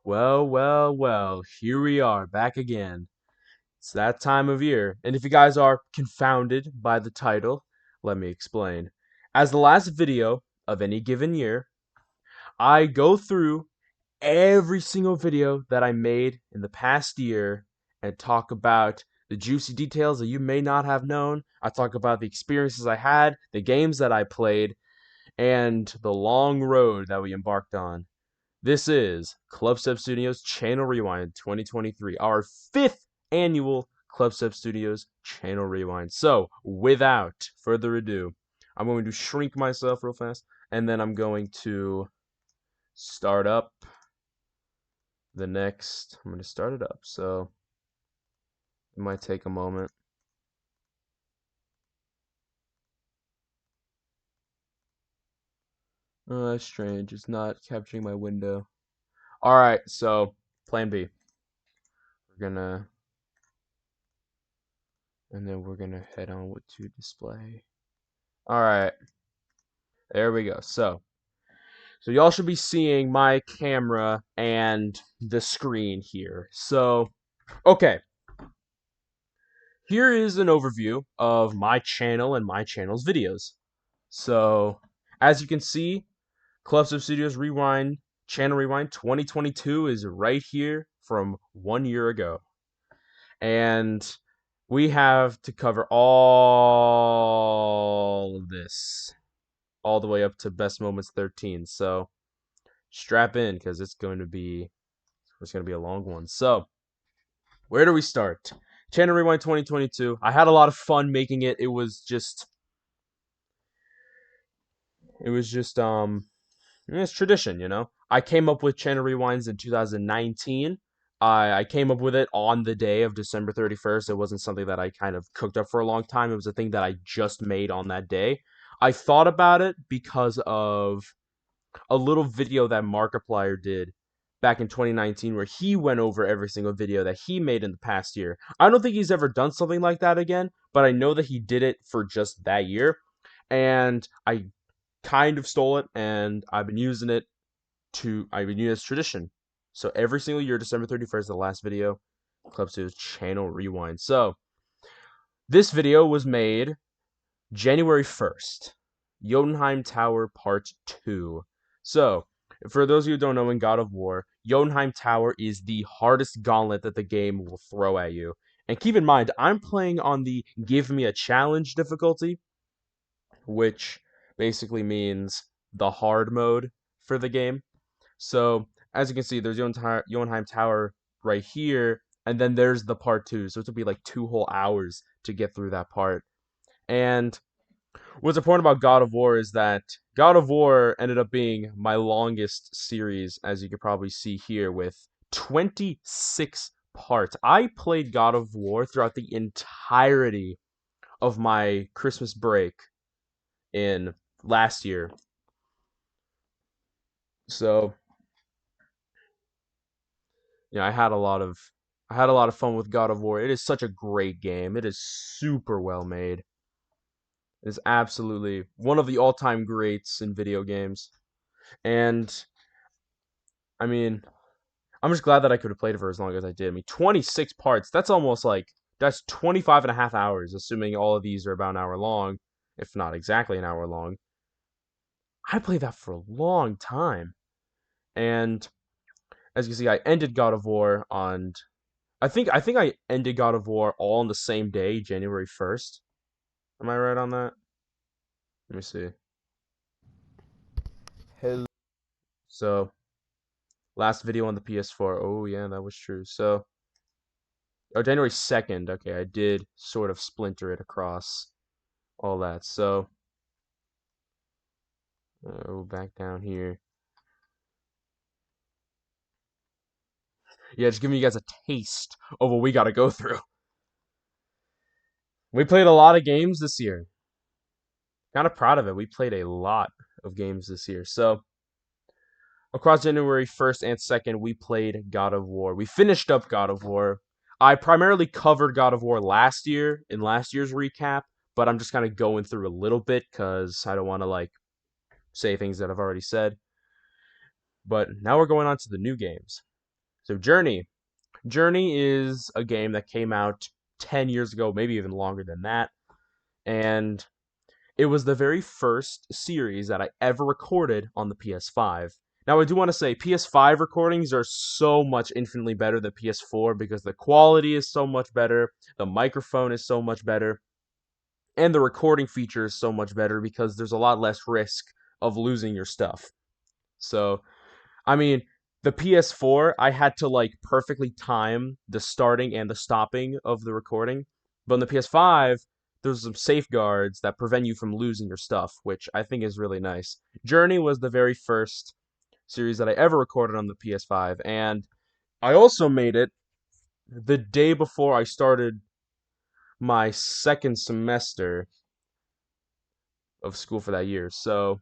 Well, here we are, back again. It's that time of year, and if you guys are confounded by the title, let me explain. As the last video of any given year, I go through every single video that I made in the past year and talk about the juicy details that you may not have known. I talk about the experiences I had, the games that I played, and the long road that we embarked on. This is Clubstep Studios Channel Rewind 2023, our fifth annual Clubstep Studios Channel Rewind. So, without further ado, I'm going to shrink myself real fast, and then I'm going to start up I'm going to start it up. So, it might take a moment. Oh, that's strange. It's not capturing my window. Alright, so, plan B. We're gonna head on to display. Alright, there we go. So y'all should be seeing my camera and the screen here. So, okay. Here is an overview of my channel and my channel's videos. So, as you can see, Clubstep Studios Rewind, Channel Rewind 2022 is right here from 1 year ago. And we have to cover all of this, all the way up to Best Moments 13. So, strap in because it's going to be a long one. So, where do we start? Channel Rewind 2022. I had a lot of fun making it. It's tradition, you know. I came up with Channel Rewinds in 2019. I came up with it on the day of December 31st. It wasn't something that I kind of cooked up for a long time. It was a thing that I just made on that day. I thought about it because of a little video that Markiplier did back in 2019 where he went over every single video that he made in the past year. I don't think he's ever done something like that again, but I know that he did it for just that year. And I kind of stole it and I've been using it as tradition. So every single year, December 31st, the last video, Club Studios Channel Rewind. So this video was made January 1st. Jotunheim Tower Part 2. So, for those of you who don't know, in God of War, Jotunheim Tower is the hardest gauntlet that the game will throw at you. And keep in mind, I'm playing on the Give Me a Challenge difficulty, which basically means the hard mode for the game. So, as you can see, there's Jotunheim Tower right here, and then there's the part 2. So, it took me like 2 whole hours to get through that part. And what's important about God of War is that God of War ended up being my longest series, as you could probably see here, with 26 parts. I played God of War throughout the entirety of my Christmas break in last year. So, I had a lot of fun with God of War. It is such a great game. It is super well made. It is absolutely one of the all-time greats in video games. And I mean, I'm just glad that I could have played it for as long as I did. I mean, 26 parts, that's 25 and a half hours, assuming all of these are about an hour long, if not exactly an hour long. I played that for a long time. And as you can see, I ended God of War on I ended God of War all on the same day, January 1st. Am I right on that? Let me see. Hello. So, last video on the PS4. Oh yeah, that was true. So, January 2nd. Okay, I did sort of splinter it across all that. So, back down here. Yeah, just giving you guys a taste of what we got to go through. We played a lot of games this year. Kind of proud of it. We played a lot of games this year. So, across January 1st and 2nd, we played God of War. We finished up God of War. I primarily covered God of War last year in last year's recap, but I'm just kind of going through a little bit because I don't want to say things that I've already said. But now we're going on to the new games. So Journey is a game that came out 10 years ago, maybe even longer than that, and it was the very first series that I ever recorded on the PS5. Now, I do want to say PS5 recordings are so much infinitely better than PS4 because the quality is so much better, the microphone is so much better, and the recording feature is so much better because there's a lot less risk of losing your stuff. So, I mean, the PS4, I had to like perfectly time the starting and the stopping of the recording. But on the PS5, there's some safeguards that prevent you from losing your stuff, which I think is really nice. Journey was the very first series that I ever recorded on the PS5, and I also made it the day before I started my second semester of school for that year. So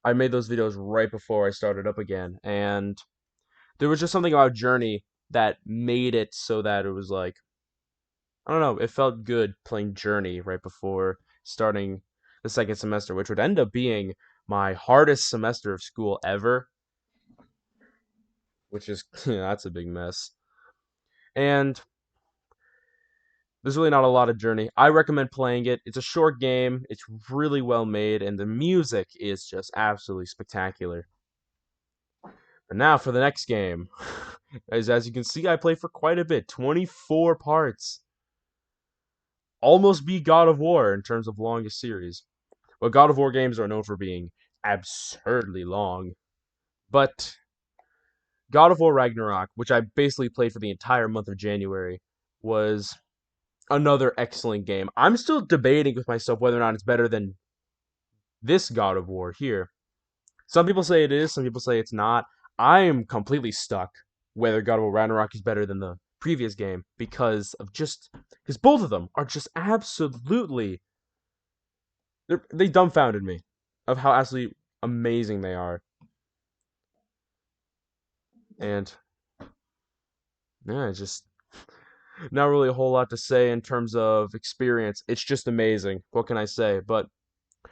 I made those videos right before I started up again, and there was just something about Journey that made it so that it was like, I don't know, it felt good playing Journey right before starting the second semester, which would end up being my hardest semester of school ever, which is that's a big mess. And there's really not a lot of Journey. I recommend playing it. It's a short game, it's really well made, and the music is just absolutely spectacular. But now for the next game. As you can see, I played for quite a bit, 24 parts. Almost beat God of War in terms of longest series. Well, God of War games are known for being absurdly long. But God of War Ragnarok, which I basically played for the entire month of January, was another excellent game. I'm still debating with myself whether or not it's better than this God of War here. Some people say it is, some people say it's not. I am completely stuck whether God of War Ragnarok is better than the previous game because both of them are just absolutely they dumbfounded me of how absolutely amazing they are. And yeah, just not really a whole lot to say in terms of experience. It's just amazing. What can I say? But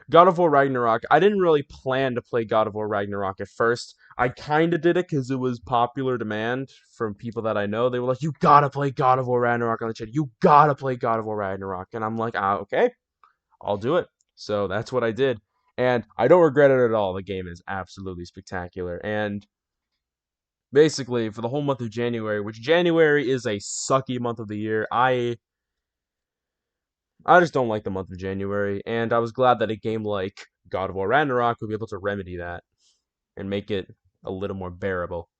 God of War Ragnarok, I didn't really plan to play God of War Ragnarok at first. I kind of did it because it was popular demand from people that I know. They were like, you gotta play God of War Ragnarok on the chat. You gotta play God of War Ragnarok. And I'm like, okay, I'll do it. So that's what I did. And I don't regret it at all. The game is absolutely spectacular. And basically, for the whole month of January, which January is a sucky month of the year, I just don't like the month of January, and I was glad that a game like God of War Ragnarok would be able to remedy that and make it a little more bearable.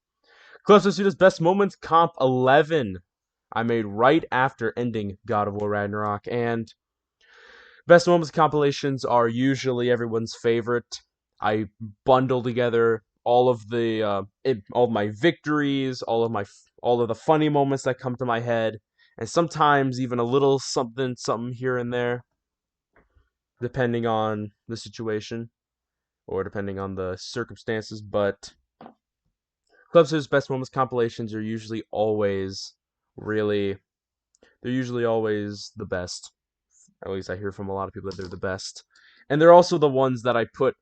Clubstep Best Moments Comp 11 I made right after ending God of War Ragnarok, and Best Moments compilations are usually everyone's favorite. I bundle together all of my victories, all of the funny moments that come to my head, and sometimes even a little something here and there, depending on the situation or depending on the circumstances. But Club's Best Moments compilations are usually always really, they're usually always the best. At least I hear from a lot of people that they're the best. And they're also the ones that I put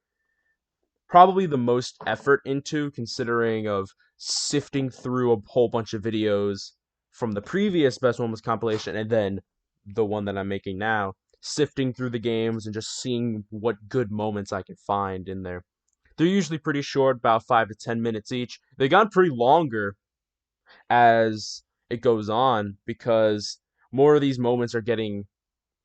probably the most effort into, considering of sifting through a whole bunch of videos from the previous Best Moments compilation and then the one that I'm making now, sifting through the games and just seeing what good moments I can find in there. They're usually pretty short, about 5 to 10 minutes each. They got pretty longer as it goes on because more of these moments are getting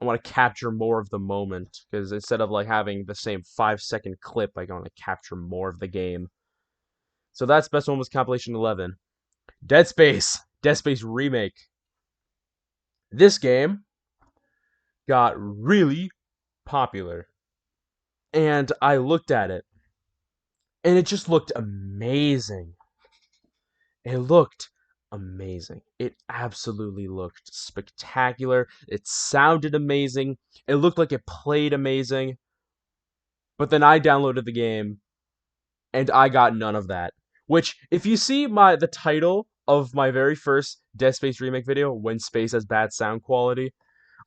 I want to capture more of the moment because instead of like having the same 5 second clip, I want to capture more of the game. So that's Best Moments compilation 11. Dead Space remake. This game got really popular, and I looked at it, and it just looked amazing. It looked amazing. It absolutely looked spectacular. It sounded amazing. It looked like it played amazing. But then I downloaded the game and I got none of that. Which, if you see the title of my very first Dead Space remake video, "When Space Has Bad Sound Quality,"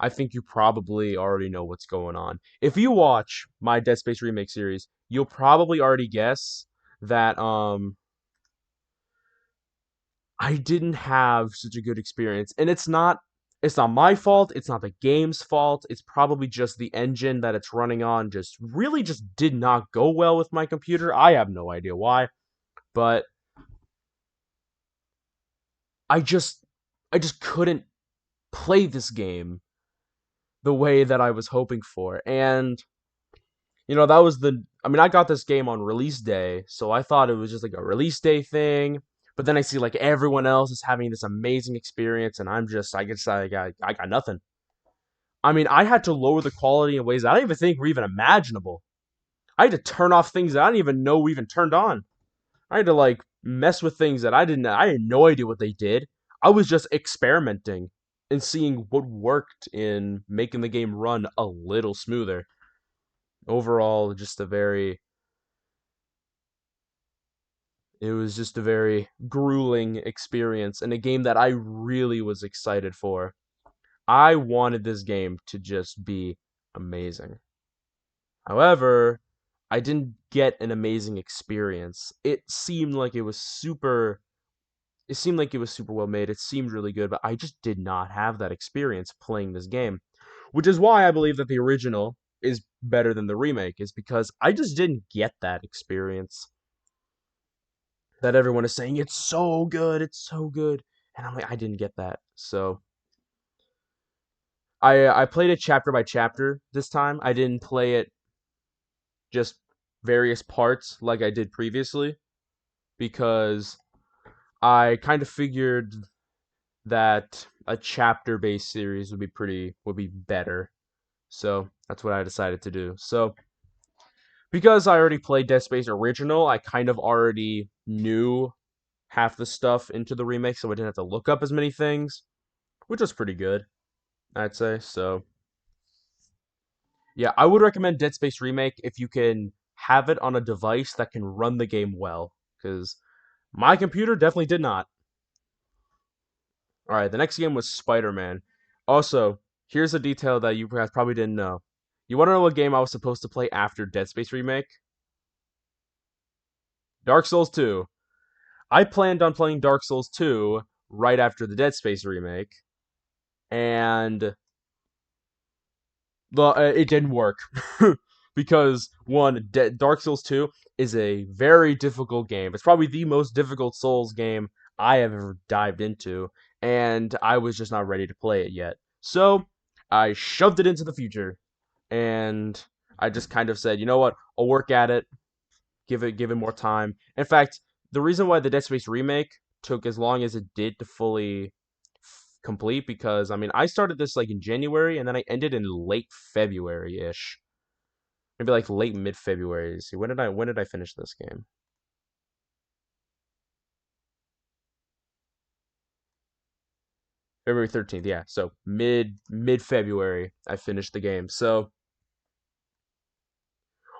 I think you probably already know what's going on. If you watch my Dead Space remake series, you'll probably already guess that I didn't have such a good experience. And it's not my fault, it's not the game's fault. It's probably just the engine that it's running on just really just did not go well with my computer. I have no idea why, but I just I just couldn't play this game the way that I was hoping for. And that was I got this game on release day, so I thought it was just like a release day thing. But then I see like everyone else is having this amazing experience, and I got nothing. I had to lower the quality in ways that I don't even think were even imaginable. I had to turn off things that I didn't even know we even turned on. I had to like mess with things that I had no idea what they did. I was just experimenting and seeing what worked in making the game run a little smoother. Overall, it was just a very grueling experience and a game that I really was excited for. I wanted this game to just be amazing. However, I didn't get an amazing experience. It seemed like it was super well made. It seemed really good, but I just did not have that experience playing this game. Which is why I believe that the original is better than the remake, is because I just didn't get that experience that everyone is saying it's so good. And I'm like, I didn't get that. So I played it chapter by chapter this time. I didn't play it just various parts like I did previously because I kind of figured that a chapter based series would be better. So that's what I decided to do. So because I already played Dead Space original, I kind of already knew half the stuff into the remake, so I didn't have to look up as many things, which was pretty good, I'd say. So yeah, I would recommend Dead Space Remake if you can have it on a device that can run the game well, because my computer definitely did not. All right, the next game was Spider-Man. Also, here's a detail that you guys probably didn't know. You want to know what game I was supposed to play after Dead Space Remake? Dark Souls 2. I planned on playing Dark Souls 2 right after the Dead Space Remake, and it didn't work because Dark Souls 2 is a very difficult game. It's probably the most difficult Souls game I have ever dived into, and I was just not ready to play it yet. So I shoved it into the future, and I just kind of said, you know what, I'll work at it, give it more time. In fact, the reason why the Dead Space remake took as long as it did to fully complete, because I started this like in January and then I ended in late February ish, maybe like late mid February. See, when did I finish this game? February 13th, yeah. So mid February I finished the game. So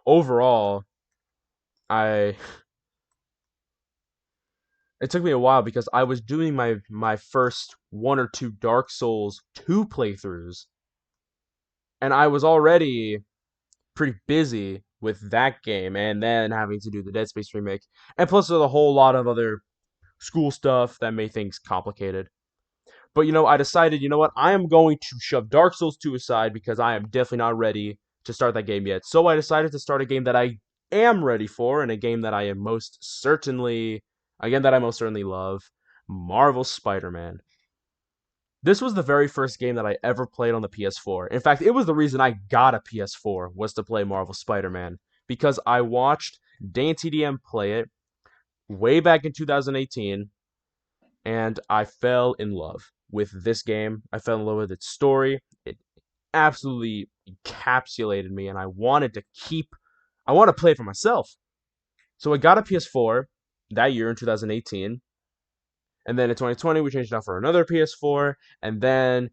overall, I it took me a while because I was doing my first one or two Dark Souls 2 playthroughs, and I was already pretty busy with that game and then having to do the Dead Space remake. And plus there's a whole lot of other school stuff that made things complicated. But I decided, you know what? I am going to shove Dark Souls 2 aside because I am definitely not ready to start that game yet. So I decided to start a game that I am ready for and a game that I most certainly love, Marvel Spider-Man. This was the very first game that I ever played on the PS4. In fact, it was the reason I got a PS4 was to play Marvel Spider-Man because I watched Dan TDM play it way back in 2018 and I fell in love with this game. I fell in love with its story. It absolutely encapsulated me and I want to play it for myself. So I got a PS4 that year in 2018. And then in 2020, we changed it out for another PS4. And then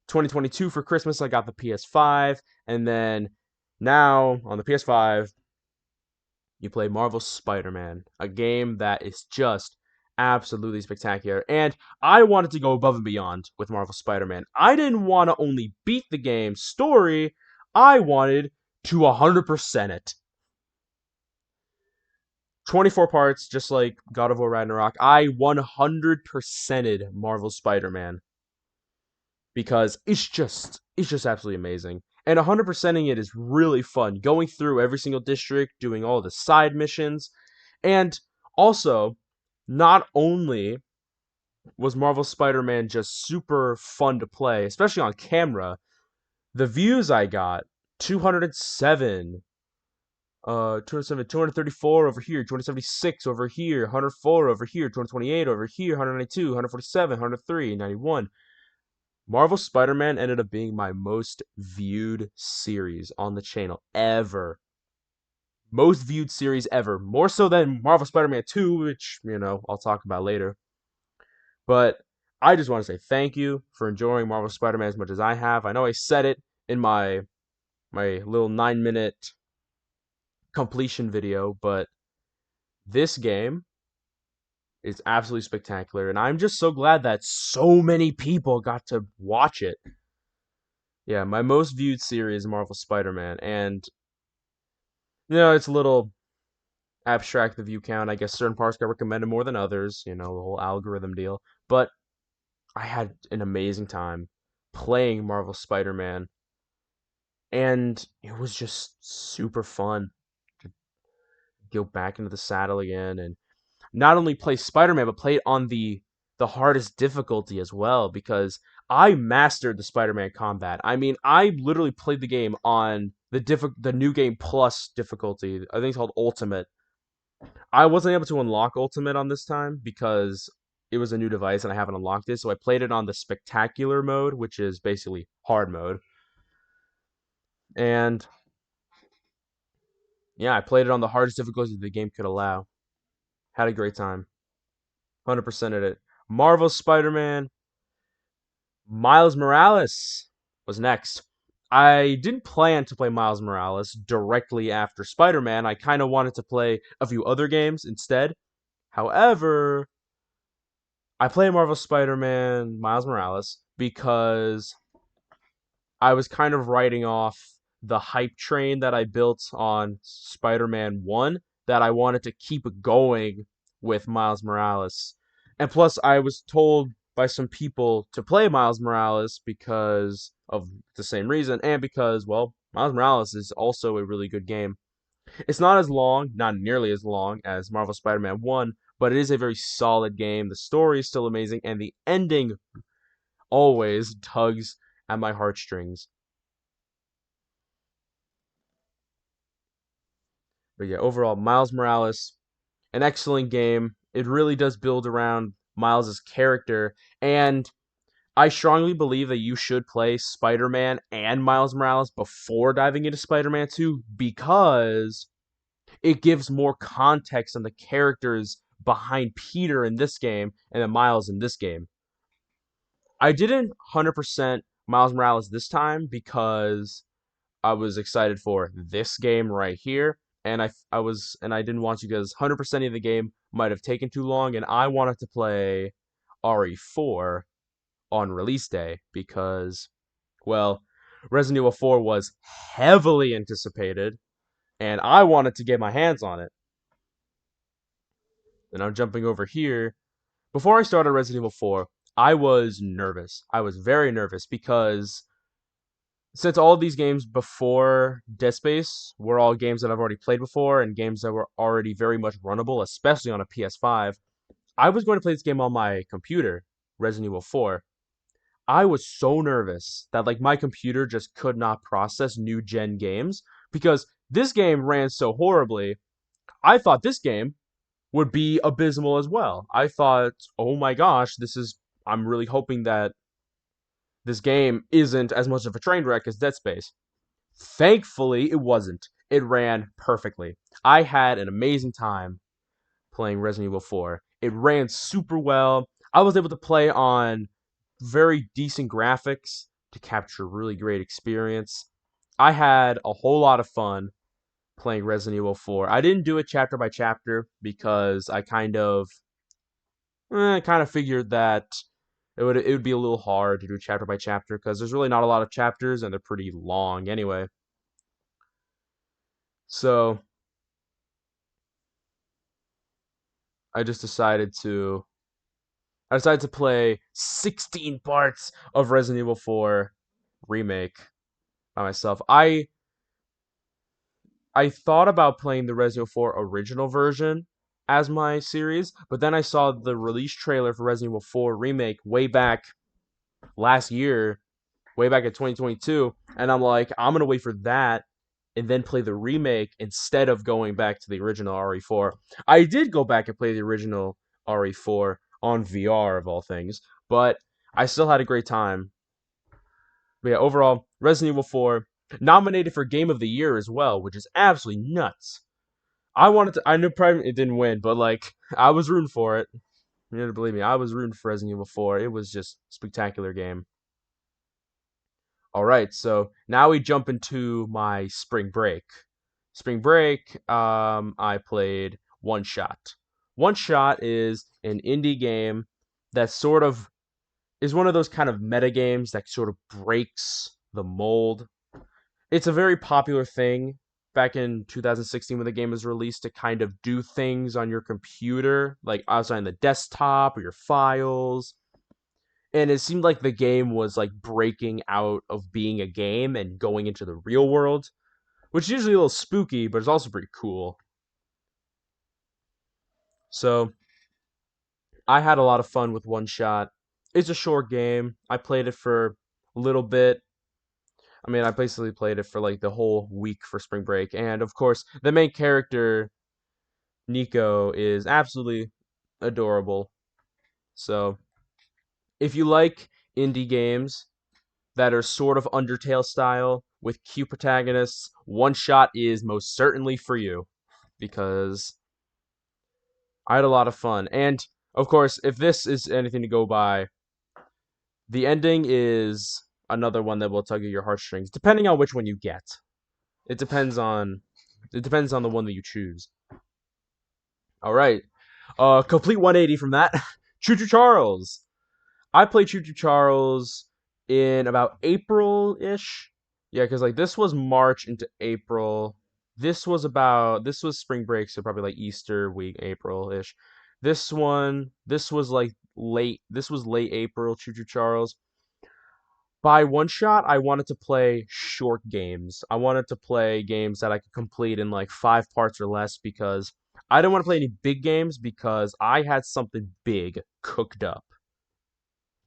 2022 for Christmas, I got the PS5. And then now on the PS5, you play Marvel Spider-Man, a game that is just absolutely spectacular. And I wanted to go above and beyond with Marvel Spider-Man. I didn't want to only beat the game's story, I wanted to 100% it. 24 parts, just like God of War Ragnarok. I 100%ed Marvel Spider-Man because it's just absolutely amazing. And 100%ing it is really fun. Going through every single district, doing all the side missions, and also not only was Marvel Spider-Man just super fun to play, especially on camera, the views I got 207, 207, 234 over here, 276 over here, 104 over here, 228 over here, 192, 147, 103, 91. Marvel Spider-Man ended up being my most viewed series on the channel ever. Most viewed series ever. More so than Marvel Spider-Man 2, which, I'll talk about later. But I just want to say thank you for enjoying Marvel Spider-Man as much as I have. I know I said it in my little 9-minute completion video, but this game is absolutely spectacular, and I'm just so glad that so many people got to watch it. Yeah, my most viewed series, Marvel Spider-Man, and it's a little abstract the view count. I guess certain parts got recommended more than others, the whole algorithm deal. But I had an amazing time playing Marvel Spider-Man, and it was just super fun to go back into the saddle again and not only play Spider-Man but play it on the hardest difficulty as well because I mastered the Spider-Man combat. I mean, I literally played the game on the new game plus difficulty. I think it's called Ultimate. I wasn't able to unlock Ultimate on this time because it was a new device and I haven't unlocked it, so I played it on the spectacular mode, which is basically hard mode. And yeah, I played it on the hardest difficulty the game could allow. Had a great time. 100% at it. Marvel Spider-Man Miles Morales was next. I didn't plan to play Miles Morales directly after Spider-Man. I kind of wanted to play a few other games instead. However, I played Marvel Spider-Man Miles Morales because I was kind of writing off the hype train that I built on Spider-Man 1 that I wanted to keep going with Miles Morales. And plus, I was told by some people to play Miles Morales because of the same reason, and because, well, Miles Morales is also a really good game. It's not as long, not nearly as long as Marvel Spider Man 1, but it is a very solid game. The story is still amazing, and the ending always tugs at my heartstrings. But yeah, overall, Miles Morales, an excellent game. It really does build around Miles's character, and I strongly believe that you should play Spider-Man and Miles Morales before diving into Spider-Man 2 because it gives more context on the characters behind Peter in this game and then Miles in this game. I didn't 100% Miles Morales this time because I was excited for this game right here, and I didn't want to because 100% of the game might have taken too long, and I wanted to play RE4 on release day because, well, Resident Evil 4 was heavily anticipated, and I wanted to get my hands on it. And I'm jumping over here. Before I started Resident Evil 4, I was nervous. I was very nervous because since all of these games before Dead Space were all games that I've already played before and games that were already very much runnable, especially on a PS5, I was going to play this game on my computer, Resident Evil 4. I was so nervous that like my computer just could not process new gen games because this game ran so horribly. I thought this game would be abysmal as well. I thought, "Oh my gosh, I'm really hoping that this game isn't as much of a train wreck as Dead Space." Thankfully, it wasn't. It ran perfectly. I had an amazing time playing Resident Evil 4. It ran super well. I was able to play on very decent graphics to capture really great experience. I had a whole lot of fun playing Resident Evil 4. I didn't do it chapter by chapter because I kind of figured that it would be a little hard to do chapter by chapter because there's really not a lot of chapters and they're pretty long anyway. So I just decided to play 16 parts of Resident Evil 4 remake by myself. I thought about playing the Resident Evil 4 original version as my series, but then I saw the release trailer for Resident Evil 4 remake way back last year, way back in 2022, and I'm like, I'm gonna wait for that and then play the remake instead of going back to the original RE4. I did go back and play the original RE4 on VR of all things, but I still had a great time. But yeah, overall, Resident Evil 4 nominated for Game of the Year as well, which is absolutely nuts. I knew probably it didn't win, but like I was rooting for it. You have to believe me, I was rooting for Resident Evil 4. It was just a spectacular game. All right, so now we jump into my spring break. Spring break, I played One Shot. One Shot is an indie game that sort of is one of those kind of meta games that sort of breaks the mold. It's a very popular thing back in 2016 when the game was released to kind of do things on your computer, like outside on the desktop or your files. And it seemed like the game was like breaking out of being a game and going into the real world, which is usually a little spooky, but it's also pretty cool. So I had a lot of fun with One Shot. It's a short game. I played it for a little bit. I mean, I basically played it for like the whole week for spring break. And of course, the main character, Nico, is absolutely adorable. So if you like indie games that are sort of Undertale style with cute protagonists, One Shot is most certainly for you because I had a lot of fun. And of course, if this is anything to go by, the ending is another one that will tug at your heartstrings, depending on which one you get. It depends on it depends on the one that you choose. All right. Complete 180 from that. Choo Choo Charles. I played Choo Choo Charles in about April-ish. Yeah, because like this was March into April. This was spring break, so probably like Easter week, April-ish. This was like late. This was late April. Choo Choo Charles. By One Shot, I wanted to play short games. I wanted to play games that I could complete in like 5 parts or less because I didn't want to play any big games because I had something big cooked up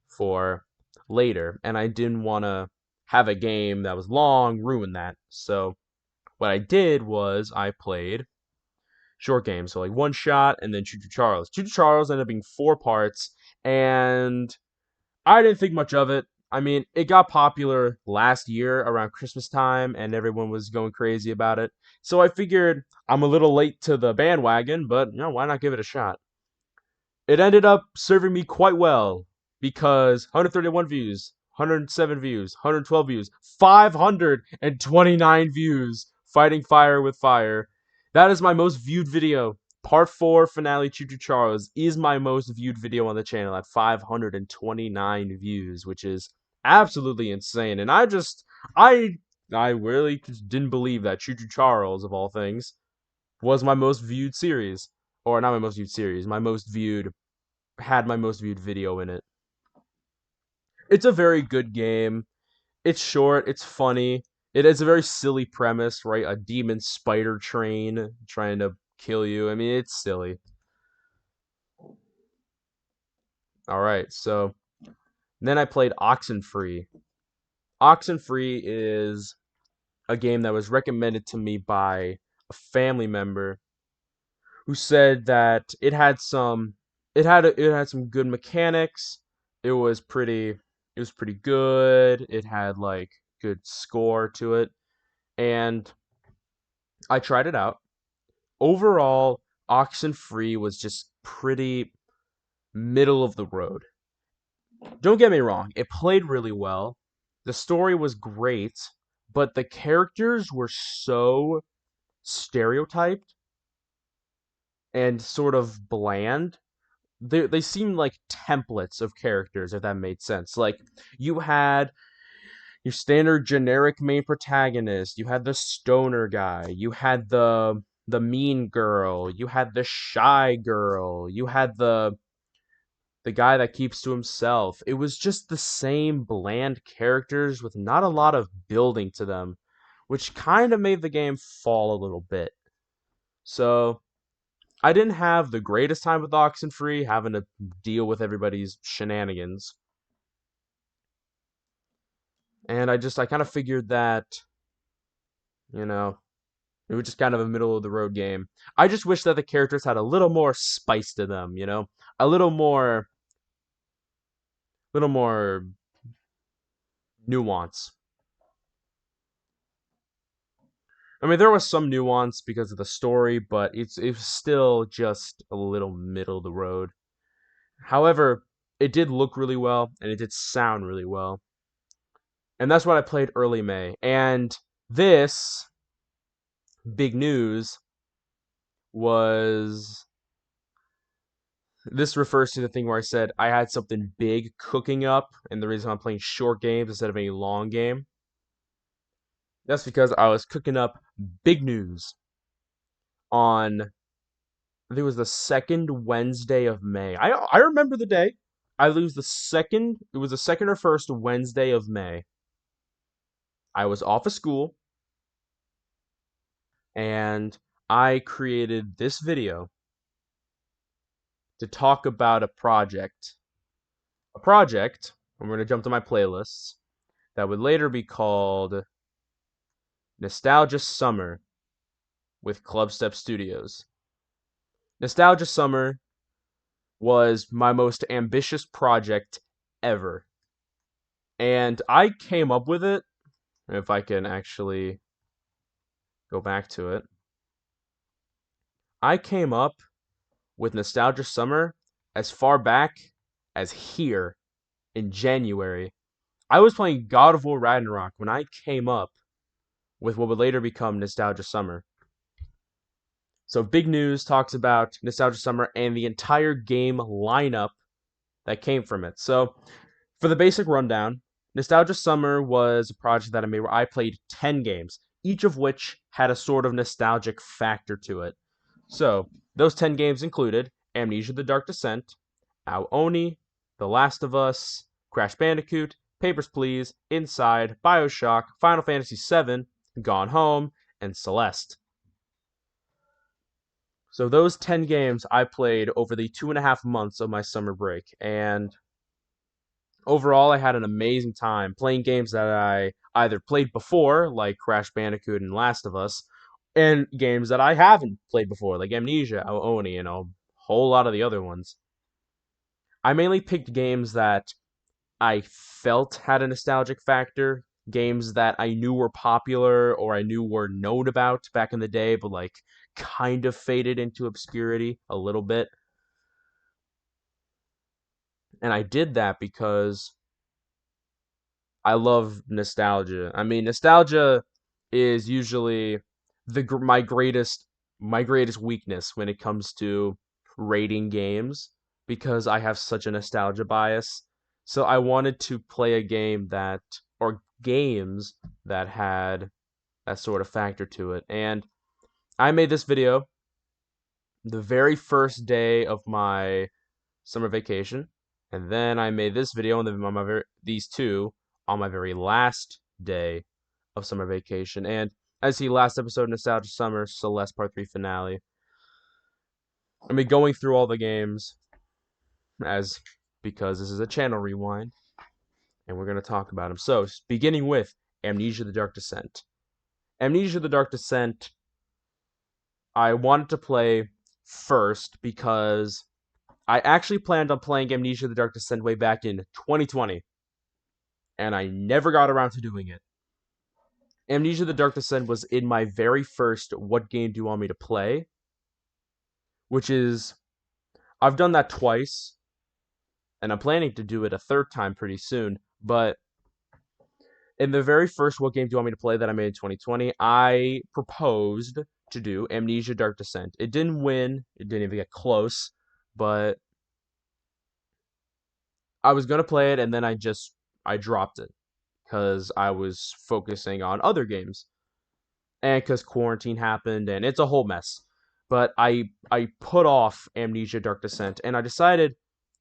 for later, and I didn't want to have a game that was long ruin that. So what I did was I played short games, so like One Shot and then Choo Choo Charles. Choo Choo Charles ended up being 4 parts, and I didn't think much of it. I mean, it got popular last year around Christmas time, and everyone was going crazy about it. So I figured I'm a little late to the bandwagon, but why not give it a shot? It ended up serving me quite well because 131 views, 107 views, 112 views, 529 views. Fighting Fire with Fire. That is my most viewed video. Part 4 finale Choo Choo Charles is my most viewed video on the channel at 529 views, which is absolutely insane. And I I really just didn't believe that Choo Choo Charles of all things was my most viewed series, or not my most viewed series, my most viewed had my most viewed video in it. It's a very good game. It's short, it's funny. It is a very silly premise, right? A demon spider train trying to kill you. I mean, it's silly. All right, so then I played Oxenfree. Oxenfree is a game that was recommended to me by a family member who said that it had some good mechanics. It was pretty good. It had like good score to it, and I tried it out. Overall, Oxenfree was just pretty middle of the road. Don't get me wrong, it played really well. The story was great, but the characters were so stereotyped and sort of bland. They seemed like templates of characters, if that made sense. Like you had your standard generic main protagonist, you had the stoner guy, you had the mean girl, you had the shy girl, you had the guy that keeps to himself. It was just the same bland characters with not a lot of building to them, which kind of made the game fall a little bit. So, I didn't have the greatest time with Oxenfree, having to deal with everybody's shenanigans. And I kind of figured that, you know, it was just kind of a middle of the road game. I just wish that the characters had a little more spice to them, a little more nuance. I mean, there was some nuance because of the story, but it's still just a little middle of the road. However, it did look really well and it did sound really well. And that's what I played early May. And this big news was this refers to the thing where I said I had something big cooking up, and the reason I'm playing short games instead of any long game. That's because I was cooking up big news on I think it was the second Wednesday of May. I remember the day. I lose the second. It was the second or first Wednesday of May. I was off of school and I created this video to talk about a project. A project, and we're going to jump to my playlists, that would later be called Nostalgia Summer with Clubstep Studios. Nostalgia Summer was my most ambitious project ever. And I came up with it, if I can actually go back to it. I came up with Nostalgia Summer as far back as here in January. I was playing God of War Ragnarok when I came up with what would later become Nostalgia Summer. So Big News talks about Nostalgia Summer and the entire game lineup that came from it. So for the basic rundown, Nostalgia Summer was a project that I made where I played 10 games, each of which had a sort of nostalgic factor to it. So those 10 games included Amnesia the Dark Descent, Ao Oni, The Last of Us, Crash Bandicoot, Papers, Please, Inside, Bioshock, Final Fantasy VII, Gone Home, and Celeste. So those 10 games I played over the 2.5 months of my summer break, and overall I had an amazing time playing games that I either played before, like Crash Bandicoot and Last of Us, and games that I haven't played before, like Amnesia, Oni, and a whole lot of the other ones. I mainly picked games that I felt had a nostalgic factor, games that I knew were popular or I knew were known about back in the day, but like kind of faded into obscurity a little bit. And I did that because I love nostalgia. I mean, nostalgia is usually my greatest weakness when it comes to rating games because I have such a nostalgia bias. So I wanted to play a game that or games that had that sort of factor to it. And I made this video the very first day of my summer vacation, and then I made this video and then these two on my very last day of summer vacation. And as the last episode of Nostalgia Summer, Celeste Part 3 finale. I mean, going through all the games as because this is a channel rewind, and we're going to talk about them. So, beginning with Amnesia the Dark Descent. Amnesia the Dark Descent, I wanted to play first because I actually planned on playing Amnesia the Dark Descent way back in 2020, and I never got around to doing it. Amnesia the Dark Descent was in my very first What Game Do You Want Me to Play? Which is, I've done that twice, and I'm planning to do it a third time pretty soon, but in the very first What Game Do You Want Me to Play that I made in 2020, I proposed to do Amnesia Dark Descent. It didn't win, it didn't even get close, but I was going to play it and then I dropped it because I was focusing on other games. and because quarantine happened, and it's a whole mess. But I put off Amnesia Dark Descent, and I decided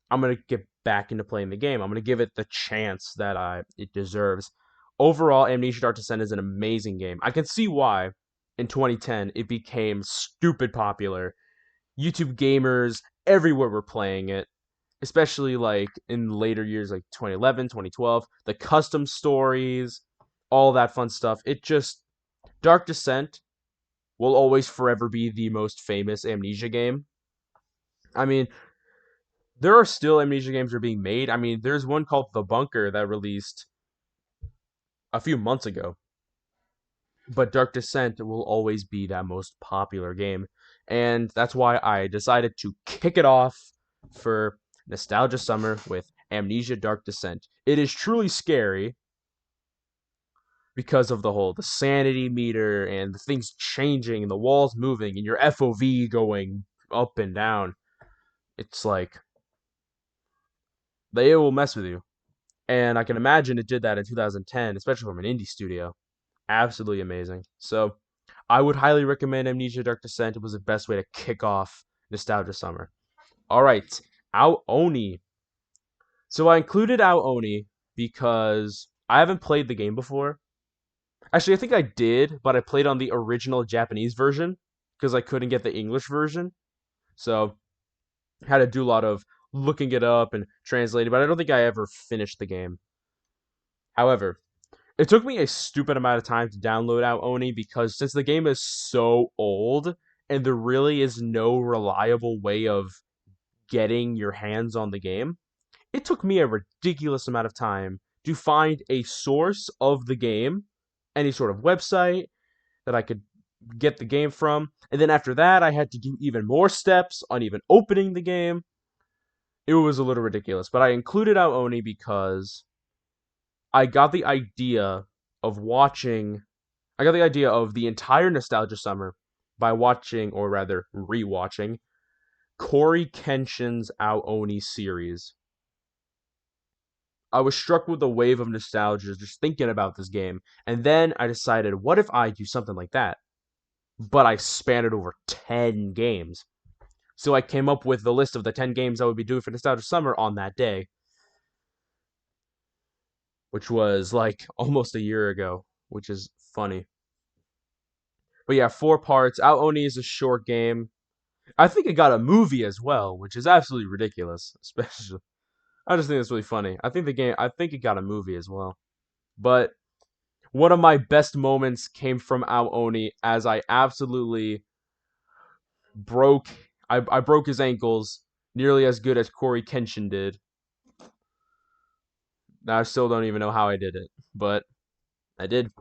I'm gonna get back into playing the game. I'm gonna give it the chance that it deserves. Overall, Amnesia Dark Descent is an amazing game. I can see why in 2010 it became stupid popular. YouTube gamers everywhere were playing it, especially like in later years like 2011, 2012. The custom stories, all that fun stuff. It just Dark Descent will always forever be the most famous Amnesia game. I mean, there are still Amnesia games that are being made. I mean, there's one called The Bunker that released a few months ago, but Dark Descent will always be that most popular game. And that's why I decided to kick it off for Nostalgia Summer with Amnesia Dark Descent. It is truly scary because of the sanity meter and the things changing and the walls moving and your FOV going up and down. It's like they will mess with you. And I can imagine it did that in 2010, especially from an indie studio. Absolutely amazing. So I would highly recommend Amnesia Dark Descent. It was the best way to kick off Nostalgia Summer. All right, Ao Oni. So I included Ao Oni because I haven't played the game before. Actually, I think I did, but I played on the original Japanese version because I couldn't get the English version. So I had to do a lot of looking it up and translating, but I don't think I ever finished the game. However, it took me a stupid amount of time to download out Oni because since the game is so old and there really is no reliable way of getting your hands on the game, it took me a ridiculous amount of time to find a source of the game, any sort of website that I could get the game from. And then after that, I had to do even more steps on even opening the game. It was a little ridiculous, but I included out Oni because I got the idea of watching I got the idea of the entire Nostalgia Summer by watching, or rather rewatching, Corey Kenshin's Ao Oni series. I was struck with a wave of nostalgia just thinking about this game, and then I decided, what if I do something like that? But I span it over 10 games. So I came up with the list of the 10 games I would be doing for Nostalgia Summer on that day, which was like almost a year ago, which is funny. But yeah, 4 parts. Ao Oni is a short game. I think it got a movie as well, which is absolutely ridiculous. Especially, I just think it's really funny. I think it got a movie as well. But one of my best moments came from Ao Oni as I absolutely broke. I broke his ankles nearly as good as Corey Kenshin did. I still don't even know how I did it, but I did.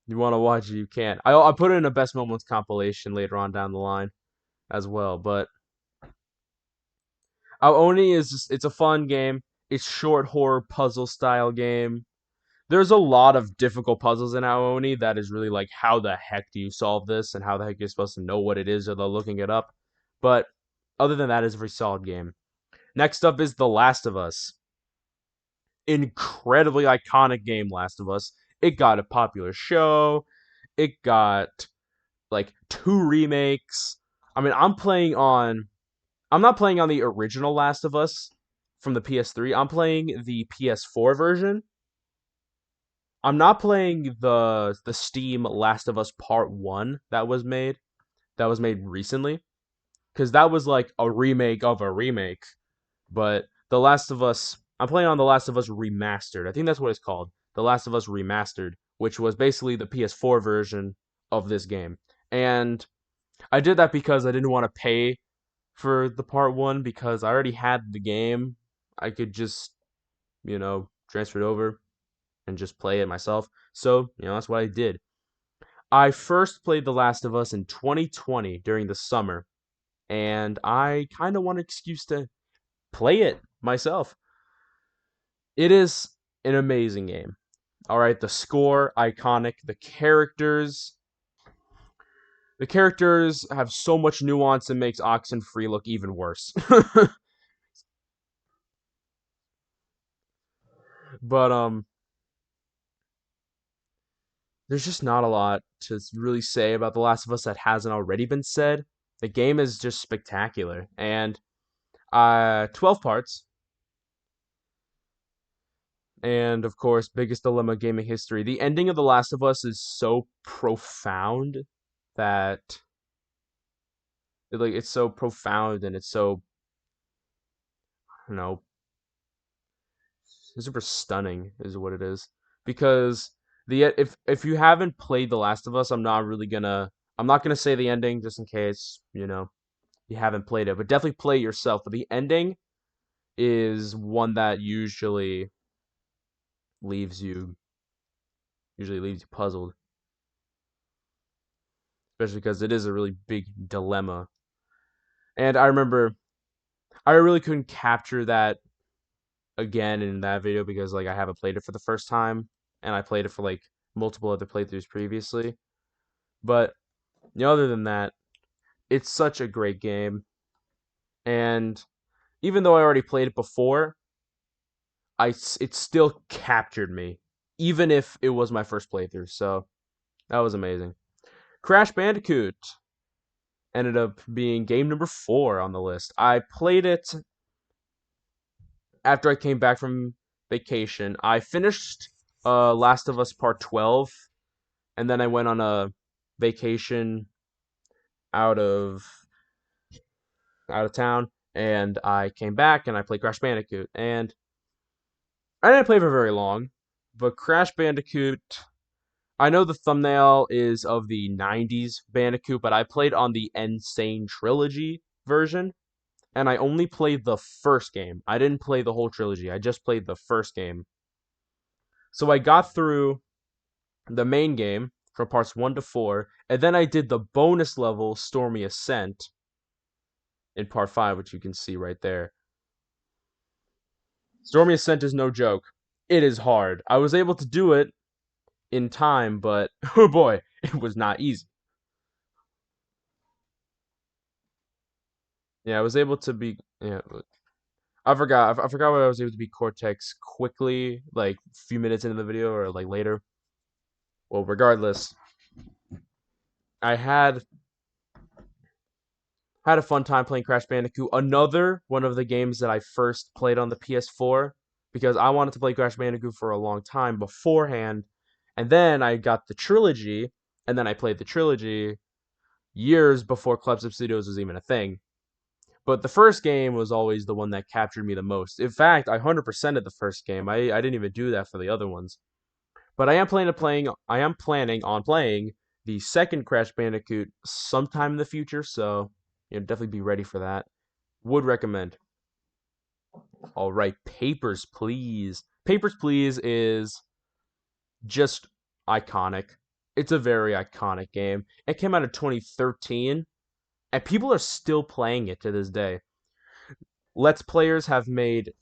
You want to watch it, you can. I put it in a best moments compilation later on down the line as well. But Oni is it's a fun game. It's short horror puzzle style game. There's a lot of difficult puzzles in Oni that is really like how the heck do you solve this and how the heck you're supposed to know what it is without looking it up. But other than that, it's a very solid game. Next up is The Last of Us. Incredibly iconic game, Last of Us. It got a popular show. It got like 2 remakes. I mean, I'm not playing on the original Last of Us from the PS3. I'm playing the PS4 version. I'm not playing the Steam Last of Us Part 1 that was made. That was made recently. Because that was like a remake of a remake. But The Last of Us, I'm playing on The Last of Us Remastered. I think that's what it's called. The Last of Us Remastered, which was basically the PS4 version of this game. And I did that because I didn't want to pay for the part 1 because I already had the game. I could just, transfer it over and just play it myself. So, that's what I did. I first played The Last of Us in 2020 during the summer, and I kind of want an excuse to play it myself. It is an amazing game. All right, the score, iconic. The characters have so much nuance it makes Oxenfree look even worse. But there's just not a lot to really say about The Last of Us that hasn't already been said. The game is just spectacular, and 12 parts, and of course, biggest dilemma gaming history. The ending of The Last of Us is so profound that it's so profound and it's so, you know, super stunning is what it is. Because if you haven't played The Last of Us, I'm not gonna say the ending just in case, you haven't played it, but definitely play it yourself. But the ending is one that leaves you usually leaves you puzzled, especially because it is a really big dilemma. And I really couldn't capture that again in that video because like I haven't played it for the first time and I played it for like multiple other playthroughs previously. But other than that, it's such a great game. And even though I already played it before, it still captured me, even if it was my first playthrough. So that was amazing. Crash Bandicoot ended up being game number 4 on the list. I played it after I came back from vacation. I finished Last of Us Part 12, and then I went on a vacation out of out of town, and I came back and I played Crash Bandicoot. And I didn't play for very long, but Crash Bandicoot. I know the thumbnail is of the '90s Bandicoot, but I played on the Insane Trilogy version, and I only played the first game. I didn't play the whole trilogy. I just played the first game. So I got through the main game from parts 1 to 4, and then I did the bonus level Stormy Ascent in part 5, which you can see right there. Stormy Ascent is no joke. It is hard. I was able to do it in time, but oh boy, it was not easy. Yeah, I was able to be. Yeah, I forgot what I was able to be Cortex quickly, like a few minutes into the video or like later. Well, regardless, I had a fun time playing Crash Bandicoot. Another one of the games that I first played on the PS4 because I wanted to play Crash Bandicoot for a long time beforehand, and then I got the trilogy, and then I played the trilogy years before Clubstep Studios was even a thing. But the first game was always the one that captured me the most. In fact, I 100%ed the first game. I didn't even do that for the other ones. But I am planning on playing the second Crash Bandicoot sometime in the future, so definitely be ready for that. Would recommend. All right, Papers, Please. Papers, Please is just iconic. It's a very iconic game. It came out in 2013, and people are still playing it to this day. Let's Players have made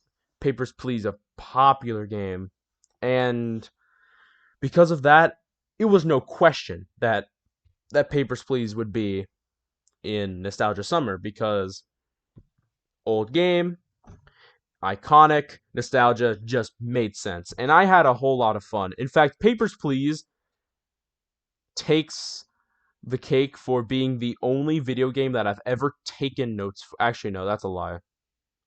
Papers, Please a popular game, and because of that, it was no question that Papers, Please would be in Nostalgia Summer because old game, iconic, nostalgia just made sense. And I had a whole lot of fun. In fact, Papers, Please takes the cake for being the only video game that I've ever taken notes for. Actually, no, that's a lie.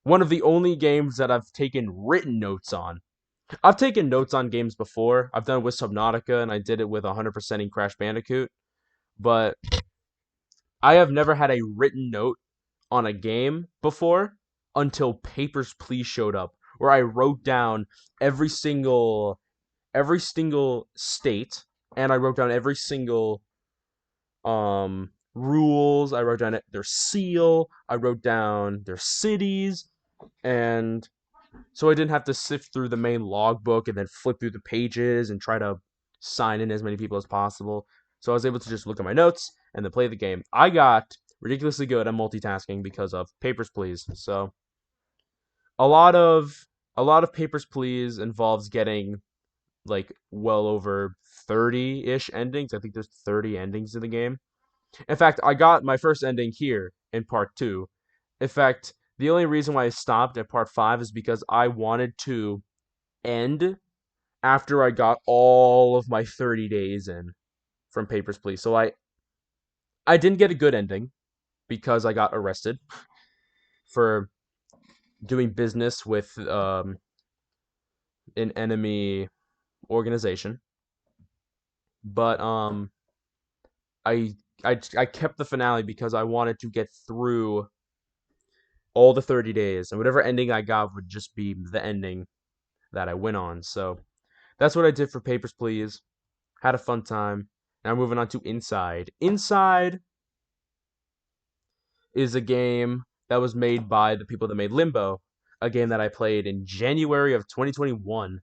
One of the only games that I've taken written notes on. I've taken notes on games before. I've done it with Subnautica, and I did it with 100%ing Crash Bandicoot. But I have never had a written note on a game before until Papers, Please showed up, where I wrote down every single state, and I wrote down every single rules. I wrote down their seal. I wrote down their cities, and so I didn't have to sift through the main logbook and then flip through the pages and try to sign in as many people as possible. So I was able to just look at my notes and then play the game. I got ridiculously good at multitasking because of Papers, Please. So a lot of Papers, Please involves getting like well over 30-ish endings. I think there's 30 endings in the game. In fact, I got my first ending here in part 2. In fact, the only reason why I stopped at part 5 is because I wanted to end after I got all of my 30 days in from Papers, Please. So I didn't get a good ending because I got arrested for doing business with an enemy organization. But I I kept the finale because I wanted to get through all the 30 days, and whatever ending I got would just be the ending that I went on. So that's what I did for Papers, Please. Had a fun time. Now moving on to Inside. Inside is a game that was made by the people that made Limbo, a game that I played in January of 2021.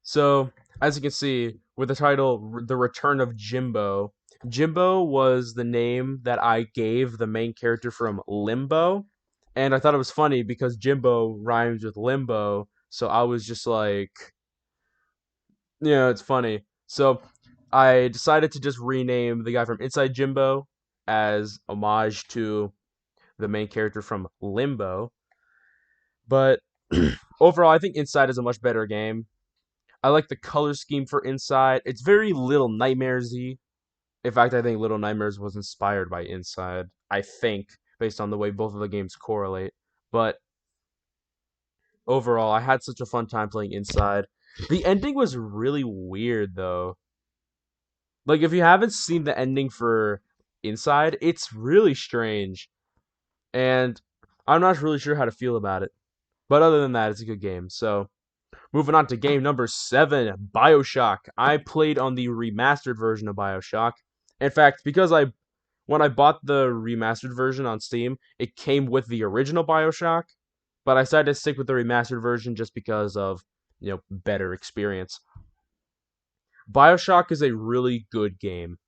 So, as you can see, with the title The Return of Jimbo, Jimbo was the name that I gave the main character from Limbo. And I thought it was funny because Jimbo rhymes with limbo. So I was just like, it's funny. So I decided to just rename the guy from Inside Jimbo as homage to the main character from Limbo. But overall, I think Inside is a much better game. I like the color scheme for Inside. It's very Little Nightmares-y. In fact, I think Little Nightmares was inspired by Inside. I think, based on the way both of the games correlate. But overall, I had such a fun time playing Inside. The ending was really weird, though. Like, if you haven't seen the ending for Inside, it's really strange. And I'm not really sure how to feel about it. But other than that, it's a good game. So, moving on to game number 7, BioShock. I played on the remastered version of BioShock. In fact, because when I bought the remastered version on Steam, it came with the original BioShock, but I decided to stick with the remastered version just because of, better experience. BioShock is a really good game.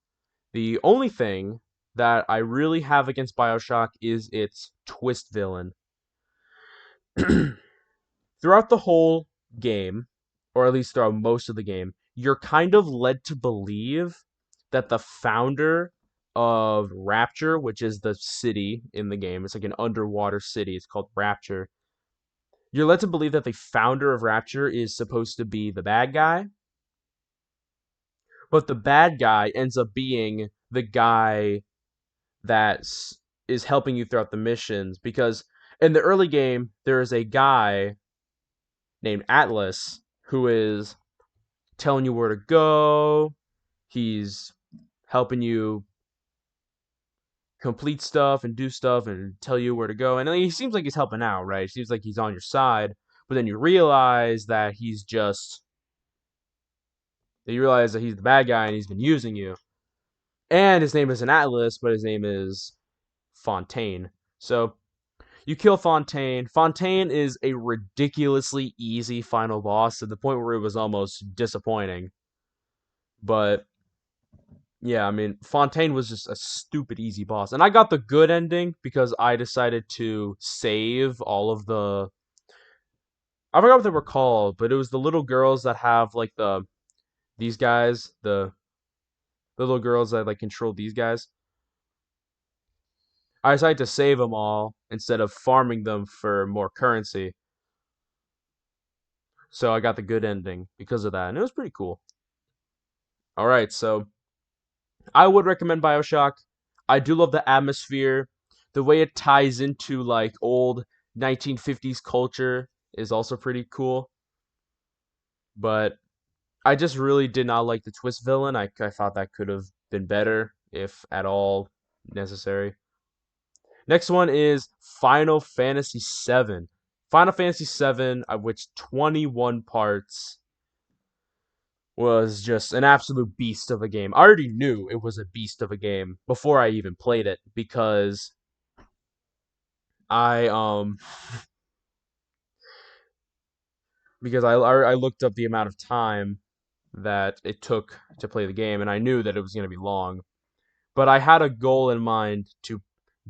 The only thing that I really have against BioShock is its twist villain. Throughout the whole game, or at least throughout most of the game, you're kind of led to believe that the founder of Rapture, which is the city in the game, it's like an underwater city, it's called Rapture. You're led to believe that the founder of Rapture is supposed to be the bad guy, but the bad guy ends up being the guy that is helping you throughout the missions because in the early game there is a guy named Atlas who is telling you where to go. He's helping you complete stuff and do stuff and tell you where to go. And he seems like he's helping out, right? It seems like he's on your side. But then you realize that he's the bad guy and he's been using you. And his name isn't Atlas, but his name is Fontaine. So you kill Fontaine. Fontaine is a ridiculously easy final boss to the point where it was almost disappointing. But yeah, I mean, Fontaine was just a stupid easy boss. And I got the good ending because I decided to save all of the. I forgot what they were called, but it was the little girls that have like these guys, the little girls that like control these guys. I decided to save them all instead of farming them for more currency. So I got the good ending because of that, and it was pretty cool. All right, so I would recommend BioShock. I do love the atmosphere. The way it ties into like old 1950s culture is also pretty cool. But I just really did not like the twist villain. I thought that could have been better, if at all necessary. Next one is Final Fantasy VII. Final Fantasy VII, of which 21 parts, was just an absolute beast of a game. I already knew it was a beast of a game before I even played it because I I looked up the amount of time that it took to play the game and I knew that it was going to be long. But I had a goal in mind to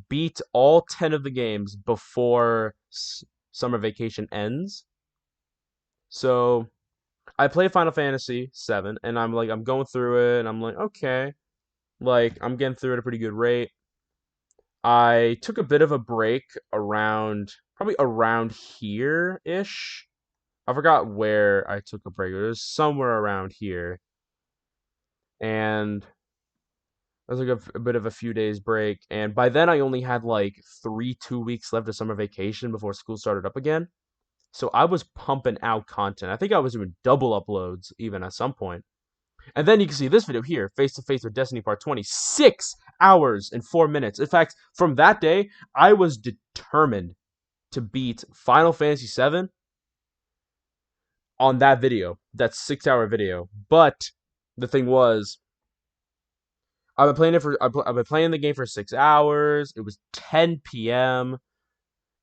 beat all 10 of the games before summer vacation ends. So I play Final Fantasy 7 and I'm going through it and I'm like, okay, like I'm getting through it at a pretty good rate. I took a bit of a break around probably around here ish. I forgot where I took a break. It was somewhere around here, and I was like a bit of a few days break. And by then, I only had like 2 weeks left of summer vacation before school started up again. So I was pumping out content. I think I was doing double uploads even at some point. And then you can see this video here, Face to Face with Destiny Part 20, 6 hours and 4 minutes. In fact, from that day, I was determined to beat Final Fantasy VII on that video, that 6 hour video. But the thing was, I've been playing the game for 6 hours. It was 10 p.m.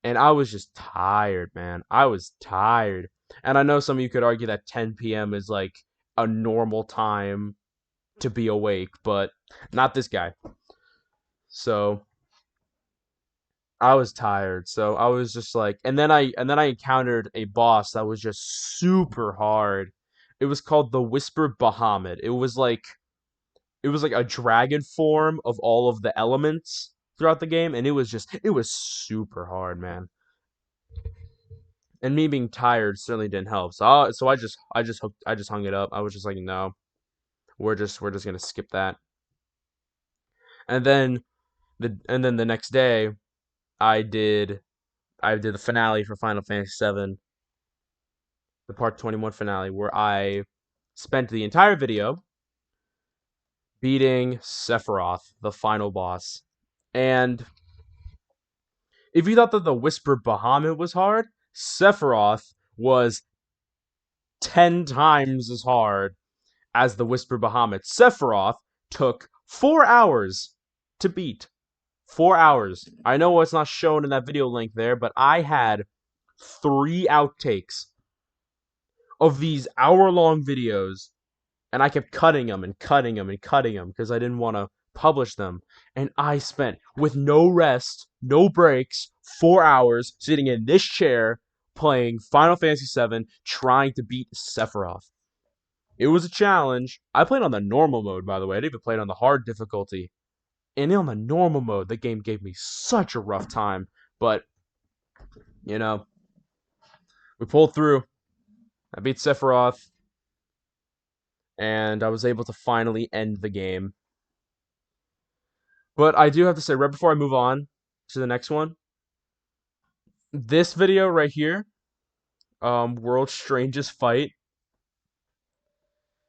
and I was just tired, man. I was tired. And I know some of you could argue that 10 p.m. is like a normal time to be awake, but not this guy. So I was tired. So I was just like, and then I encountered a boss that was just super hard. It was called the Whisper Bahamut. It was like a dragon form of all of the elements throughout the game, and it was super hard, man. And me being tired certainly didn't help. So I just hung it up. I was just like, no, we're just gonna skip that. And then the next day, I did I did the finale for Final Fantasy VII, the Part 21 finale, where I spent the entire video beating Sephiroth, the final boss. And if you thought that the Whisper Bahamut was hard, Sephiroth was 10 times as hard as the Whisper Bahamut. Sephiroth took 4 hours to beat. 4 hours. I know it's not shown in that video link there, but I had 3 outtakes of these hour-long videos, and I kept cutting them and cutting them and cutting them because I didn't want to publish them. And I spent, with no rest, no breaks, 4 hours sitting in this chair playing Final Fantasy VII, trying to beat Sephiroth. It was a challenge. I played on the normal mode, by the way. I didn't even play it on the hard difficulty. And on the normal mode, the game gave me such a rough time. But, you know, we pulled through. I beat Sephiroth, and I was able to finally end the game. But I do have to say, right before I move on to the next one, this video right here, World's Strangest Fight,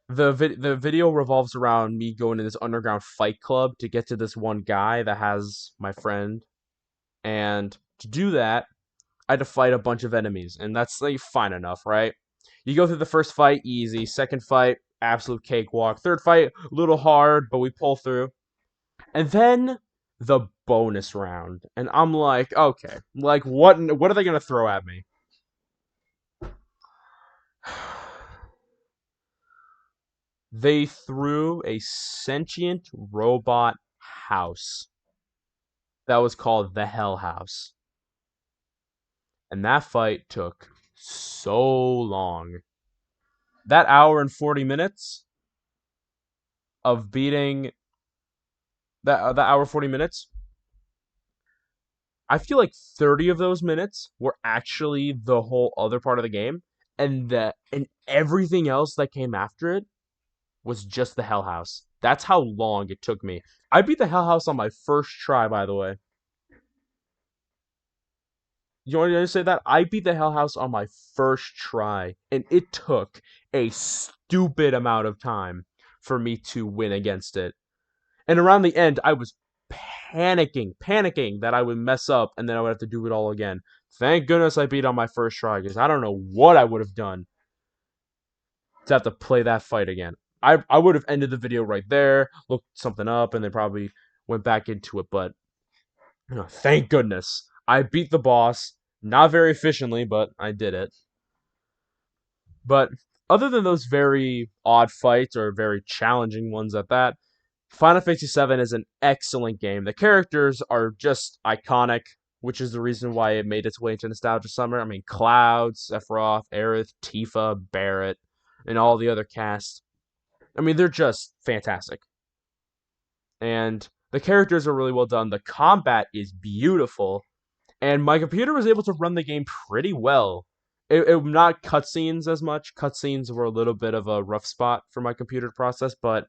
the video revolves around me going to this underground fight club to get to this one guy that has my friend. And to do that, I had to fight a bunch of enemies, and that's like fine enough, right? You go through the first fight easy, second fight absolute cakewalk, third fight a little hard, but we pull through, and then the bonus round, and I'm like, okay, like what are they gonna throw at me? They threw a sentient robot house that was called the Hell House, and that fight took so long. That hour and 40 minutes of beating that hour 40 minutes, I feel like 30 of those minutes were actually the whole other part of the game, and everything else that came after it was just the Hell House. That's how long it took me. I beat the Hell House on my first try, by the way. You want to say that? I beat the Hell House on my first try, and it took a stupid amount of time for me to win against it. And around the end, I was panicking that I would mess up and then I would have to do it all again. Thank goodness I beat on my first try, because I don't know what I would have done to have to play that fight again. I would have ended the video right there, looked something up, and then probably went back into it. But thank goodness I beat the boss. Not very efficiently, but I did it. But other than those very odd fights, or very challenging ones at that, Final Fantasy VII is an excellent game. The characters are just iconic, which is the reason why it made its way into Nostalgia Summer. I mean, Cloud, Sephiroth, Aerith, Tifa, Barrett, and all the other cast. I mean, they're just fantastic. And the characters are really well done. The combat is beautiful. And my computer was able to run the game pretty well Not cutscenes as much. Cutscenes were a little bit of a rough spot for my computer to process, but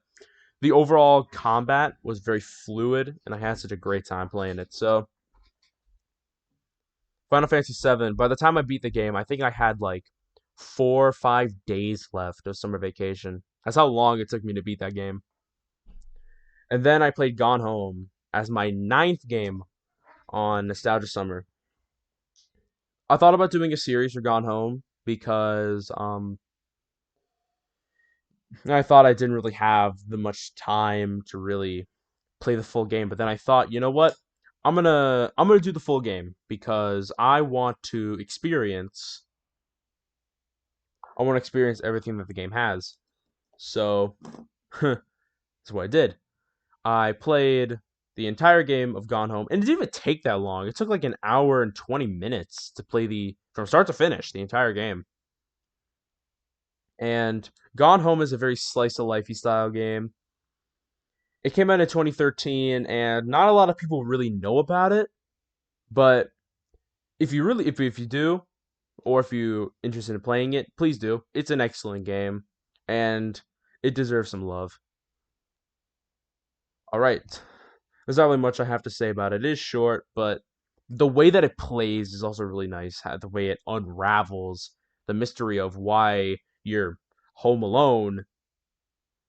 the overall combat was very fluid, and I had such a great time playing it. So Final Fantasy VII. By the time I beat the game, I think I had like 4 or 5 days left of summer vacation. That's how long it took me to beat that game. And then I played Gone Home as my ninth game on Nostalgia Summer. I thought about doing a series for Gone Home because I thought I didn't really have the much time to really play the full game. But then I thought, you know what? I'm gonna do the full game because I want to experience everything that the game has. So that's what I did. I played the entire game of Gone Home, and it didn't even take that long. It took like an hour and 20 minutes to play the from start to finish the entire game. And Gone Home is a very slice of lifey style game. It came out in 2013, and not a lot of people really know about it. But if you do, or if you're interested in playing it, please do. It's an excellent game, and it deserves some love. All right, there's not really much I have to say about it. It is short, but the way that it plays is also really nice. The way it unravels the mystery of why you're home alone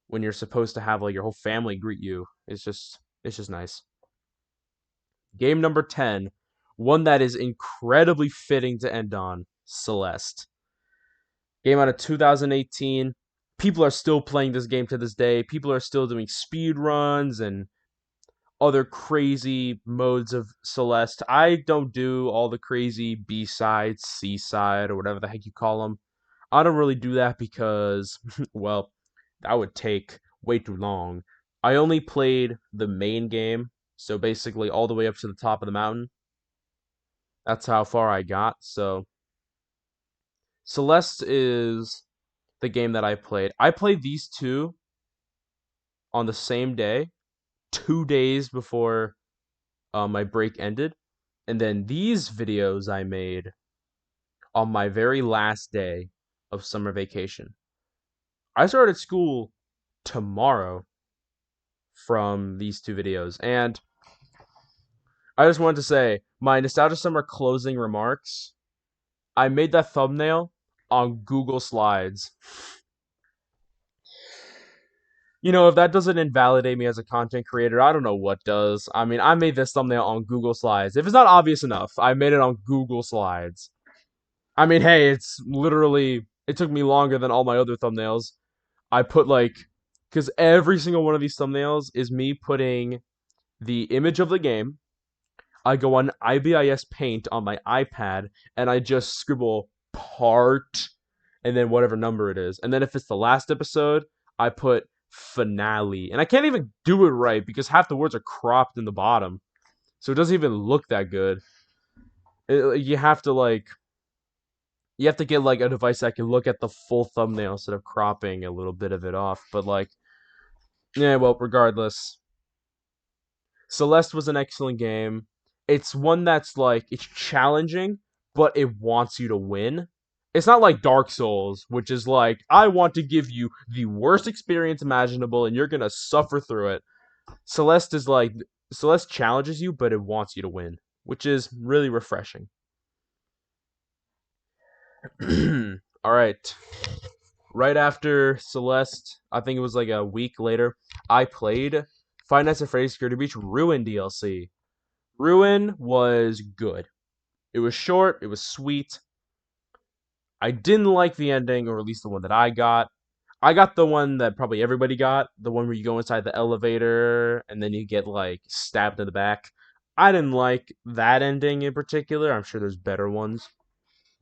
when you're supposed to have like your whole family greet you. It's just nice. Game number 10, one that is incredibly fitting to end on, Celeste. Game out of 2018. People are still playing this game to this day. People are still doing speed runs and other crazy modes of Celeste. I don't do all the crazy B side, C side, or whatever the heck you call them. I don't really do that because, well, that would take way too long. I only played the main game, so basically all the way up to the top of the mountain. That's how far I got. So Celeste is the game that I played. I played these two on the same day, 2 days before my break ended. And then these videos I made on my very last day of summer vacation. I started school tomorrow from these two videos. And I just wanted to say my Nostalgia Summer closing remarks. I made that thumbnail on Google Slides. If that doesn't invalidate me as a content creator, I don't know what does. I mean, I made this thumbnail on Google Slides. If it's not obvious enough, I made it on Google Slides. I mean, hey, it took me longer than all my other thumbnails. I put because every single one of these thumbnails is me putting the image of the game. I go on IBIS Paint on my iPad and I just scribble part and then whatever number it is. And then if it's the last episode, I put finale. And I can't even do it right because half the words are cropped in the bottom. So it doesn't even look that good. You have to get like a device that can look at the full thumbnail instead of cropping a little bit of it off. But yeah, well, regardless, Celeste was an excellent game. It's one that's it's challenging, but it wants you to win. It's not like Dark Souls, which is like, I want to give you the worst experience imaginable and you're going to suffer through it. Celeste is like, Celeste challenges you, but it wants you to win, which is really refreshing. All right. Right after Celeste, I think it was like a week later, I played Five Nights at Freddy's Security Breach Ruin DLC. Ruin was good. It was short, it was sweet. I didn't like the ending, or at least the one that I got. I got the one that probably everybody got, the one where you go inside the elevator and then you get stabbed in the back. I didn't like that ending in particular. I'm sure there's better ones,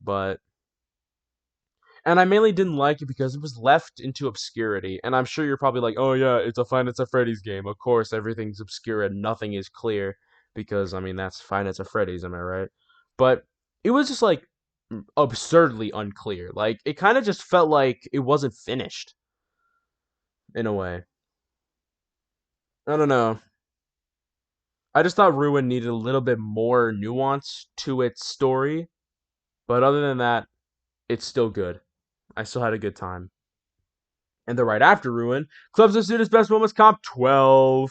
but and I mainly didn't like it because it was left into obscurity. And I'm sure you're probably like, "Oh yeah, it's a Five Nights at Freddy's game. Of course, everything's obscure and nothing is clear." Because I mean, that's Five Nights at Freddy's, am I right? But it was just absurdly unclear. It kind of just felt like it wasn't finished in a way. I don't know. I just thought Ruin needed a little bit more nuance to its story. But other than that, it's still good. I still had a good time. And then right after Ruin, Clubstep Students Best Moments Comp 12,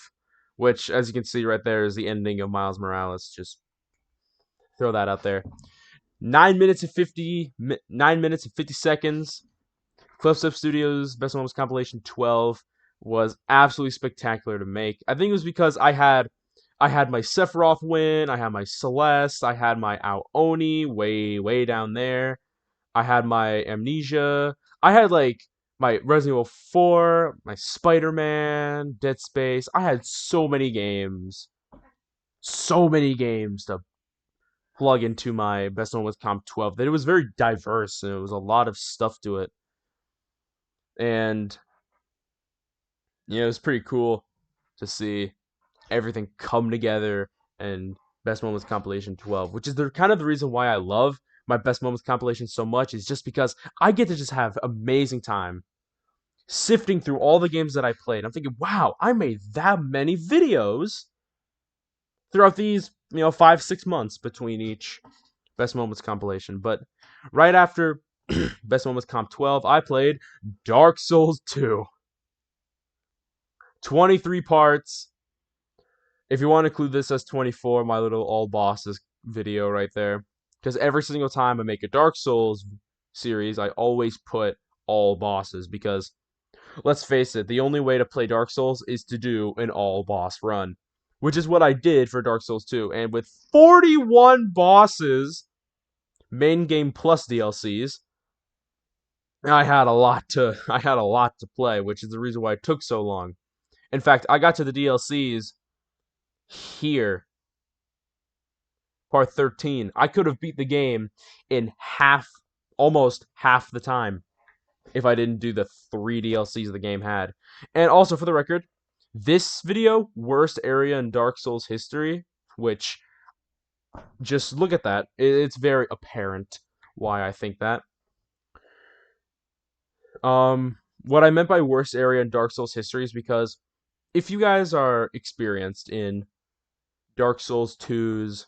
which, as you can see right there, is the ending of Miles Morales. Just throw that out there. 9 minutes and 50 seconds. Clubstep Studios Best Moments Compilation 12 was absolutely spectacular to make. I think it was because I had my Sephiroth win, I had my Celeste, I had my Aoni way down there. I had my Amnesia. I had like my Resident Evil 4, my Spider-Man, Dead Space. I had so many games to plug into my Best One with Comp 12 that it was very diverse and it was a lot of stuff to it. And it was pretty cool to see everything come together and Best Moments Compilation 12, which is the kind of the reason why I love my Best Moments compilation so much, is just because I get to just have amazing time sifting through all the games that I played. I'm thinking, wow, I made that many videos throughout these, 5-6 months between each Best Moments compilation. But right after Best Moments Comp 12, I played Dark Souls 2. 23 parts. If you want to include this as 24, my little all bosses video right there. Because every single time I make a Dark Souls series, I always put all bosses. Because, let's face it, the only way to play Dark Souls is to do an all boss run. Which is what I did for Dark Souls 2. And with 41 bosses, main game plus DLCs, I had a lot to play, which is the reason why it took so long. In fact, I got to the DLCs here, part 13. I could have beat the game in almost half the time if I didn't do the 3 DLCs the game had. And also, for the record, this video, worst area in Dark Souls history, which, just look at that. It's very apparent why I think that. What I meant by worst area in Dark Souls history is because if you guys are experienced in Dark Souls 2's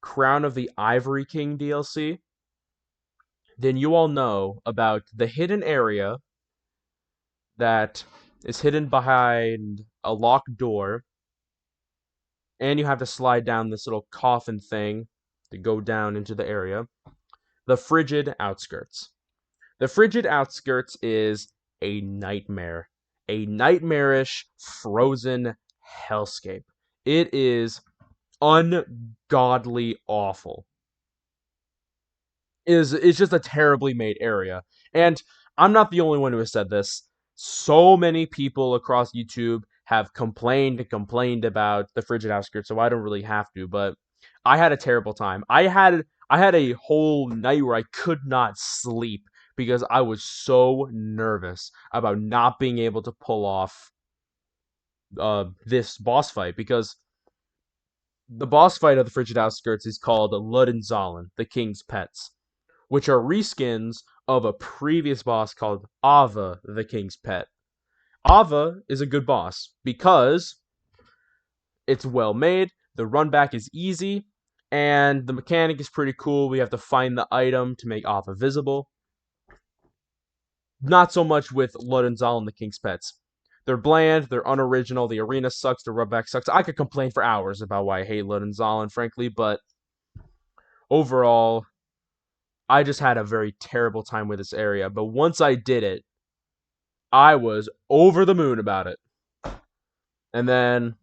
Crown of the Ivory King DLC, then you all know about the hidden area that is hidden behind a locked door, and you have to slide down this little coffin thing to go down into the area. The Frigid Outskirts. The Frigid Outskirts is a nightmare. A nightmarish, frozen hellscape. It is ungodly awful. Is just a terribly made area. And I'm not the only one who has said this. So many people across YouTube have complained and complained about the Frigid Outskirts, so I don't really have to, but I had a terrible time. I had a whole night where I could not sleep because I was so nervous about not being able to pull off this boss fight, because the boss fight of the Frigid Outskirts is called Ludenzahlen, the King's Pets, which are reskins of a previous boss called Ava, the King's Pet. Ava is a good boss because it's well made, the run back is easy, and the mechanic is pretty cool. We have to find the item to make Ava visible. Not so much with Ludenzahlen, the King's Pets. They're bland, they're unoriginal, the arena sucks, the run back sucks. I could complain for hours about why I hate Ludenzahlen, frankly, but overall, I just had a very terrible time with this area. But once I did it, I was over the moon about it. And then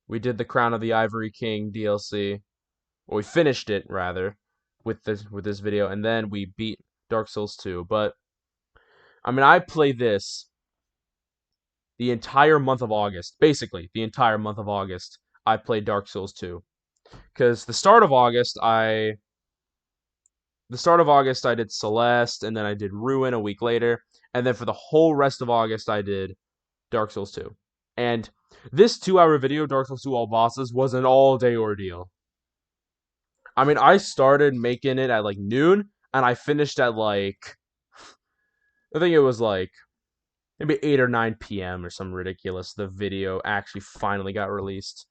we did the Crown of the Ivory King DLC. Well, we finished it rather with this video, and then we beat Dark Souls 2. But I mean, I played this the entire month of August. Basically, the entire month of August, I played Dark Souls 2. Because the start of August I did Celeste, and then I did Ruin a week later, and then for the whole rest of August I did Dark Souls 2. And this 2-hour video, Dark Souls 2 All Bosses, was an all-day ordeal. I mean, I started making it at like noon, and I finished at like, I think it was like maybe 8 or 9 p.m. or something ridiculous. The video actually finally got released.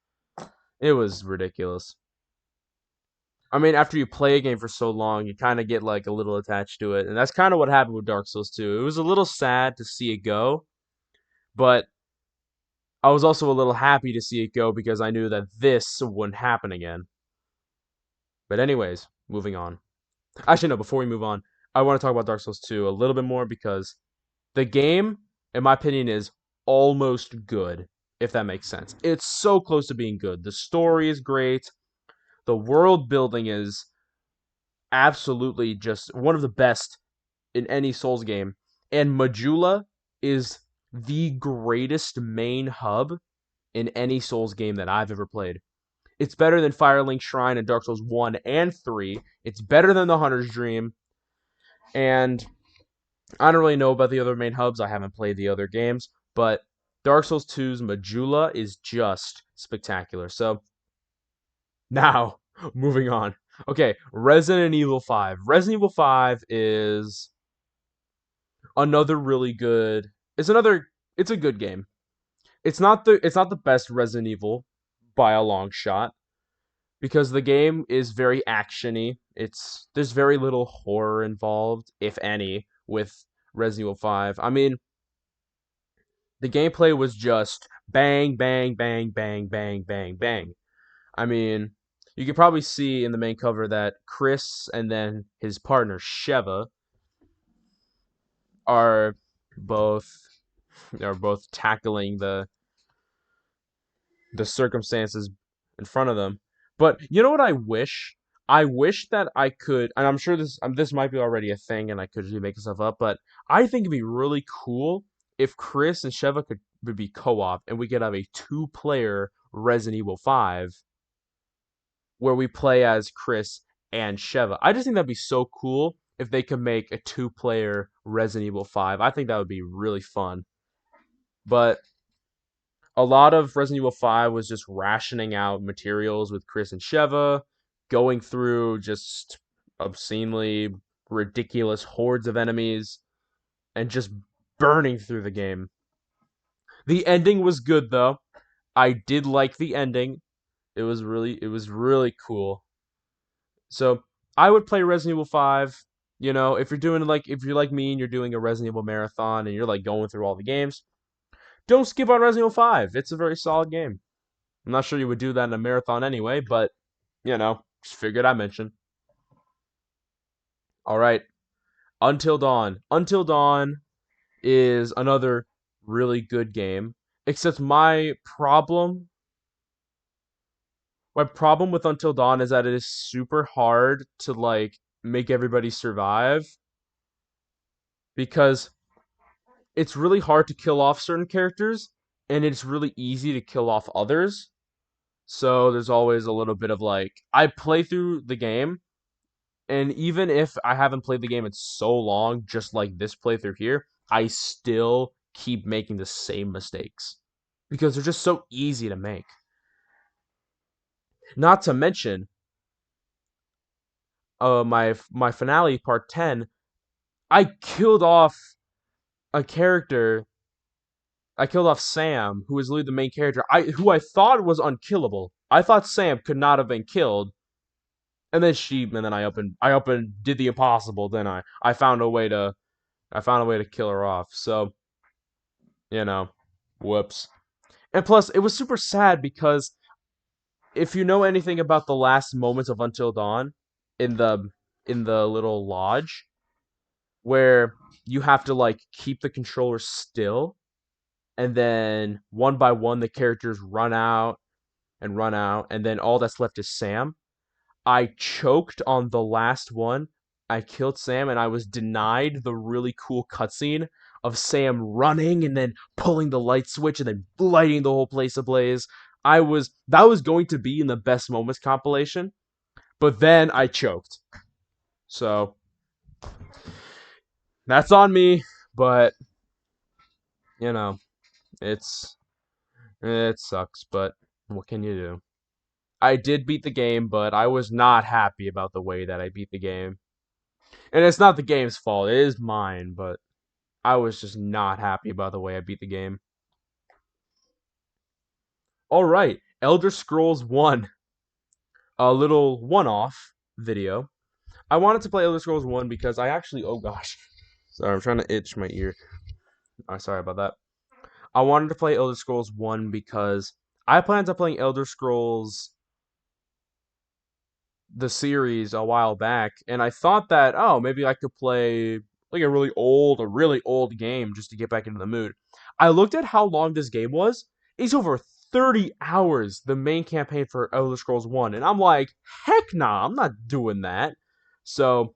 It was ridiculous. I mean, after you play a game for so long, you kind of get like a little attached to it, and that's kind of what happened with Dark Souls 2. It was a little sad to see it go, but I was also a little happy to see it go because I knew that this wouldn't happen again. But anyways, moving on. Actually, no, before we move on, I want to talk about Dark Souls 2 a little bit more because the game, in my opinion, is almost good, if that makes sense. It's so close to being good. The story is great. The world building is absolutely just one of the best in any Souls game. And Majula is the greatest main hub in any Souls game that I've ever played. It's better than Firelink Shrine and Dark Souls 1 and 3. It's better than the Hunter's Dream. And I don't really know about the other main hubs. I haven't played the other games. But Dark Souls 2's Majula is just spectacular. So now, moving on. Okay, Resident Evil 5. Resident Evil 5 is another really good. It's a good game. It's not the best Resident Evil by a long shot because the game is very actiony. There's very little horror involved, if any, with Resident Evil 5. I mean, the gameplay was just bang bang bang bang bang bang bang. I mean, you could probably see in the main cover that Chris and then his partner Sheva are both are both tackling the circumstances in front of them. But you know what I wish? I wish that I could, and I'm sure this might be already a thing, and I could just make stuff up. But I think it'd be really cool if Chris and Sheva could would be co-op, and we could have a two-player Resident Evil 5 where we play as Chris and Sheva. I just think that'd be so cool if they could make a two-player Resident Evil 5. I think that would be really fun. But a lot of Resident Evil 5 was just rationing out materials with Chris and Sheva, going through just obscenely ridiculous hordes of enemies, and just burning through the game. The ending was good though. I did like the ending. It was really cool. So I would play Resident Evil 5. You know, if you're like me and you're doing a Resident Evil marathon and you're like going through all the games, don't skip on Resident Evil 5. It's a very solid game. I'm not sure you would do that in a marathon anyway, but just figured I mention. All right, Until Dawn. Until Dawn is another really good game. Except my problem with Until Dawn is that it is super hard to like make everybody survive because it's really hard to kill off certain characters and it's really easy to kill off others. So there's always a little bit of like I play through the game. And even if I haven't played the game in so long, just like this playthrough here, I still keep making the same mistakes because they're just so easy to make. Not to mention, my finale part 10, I killed off a character. I killed off Sam, who was literally the main character. Who I thought was unkillable. I thought Sam could not have been killed. And then I did the impossible. Then I found a way to kill her off. So you know, whoops. And plus, it was super sad because if you know anything about the last moments of Until Dawn in the little lodge where you have to like keep the controller still and then one by one the characters run out and then all that's left is Sam. I choked on the last one. I killed Sam and I was denied the really cool cutscene of Sam running and then pulling the light switch and then lighting the whole place ablaze. That was going to be in the best moments compilation, but then I choked. So that's on me, but you know, it's it sucks, but what can you do? I did beat the game, but I was not happy about the way that I beat the game. And it's not the game's fault, it is mine, but I was just not happy about the way I beat the game. All right, Elder Scrolls 1, a little one off. video. I wanted to play Elder Scrolls 1 because I actually, oh gosh. Sorry, I'm trying to itch my ear. Oh, sorry about that. I wanted to play Elder Scrolls 1 because I planned on playing Elder Scrolls the series a while back, and I thought that, oh, maybe I could play like a really old game just to get back into the mood. I looked at how long this game was. It's over 30 hours, the main campaign for Elder Scrolls 1, and I'm like, heck nah, I'm not doing that. So,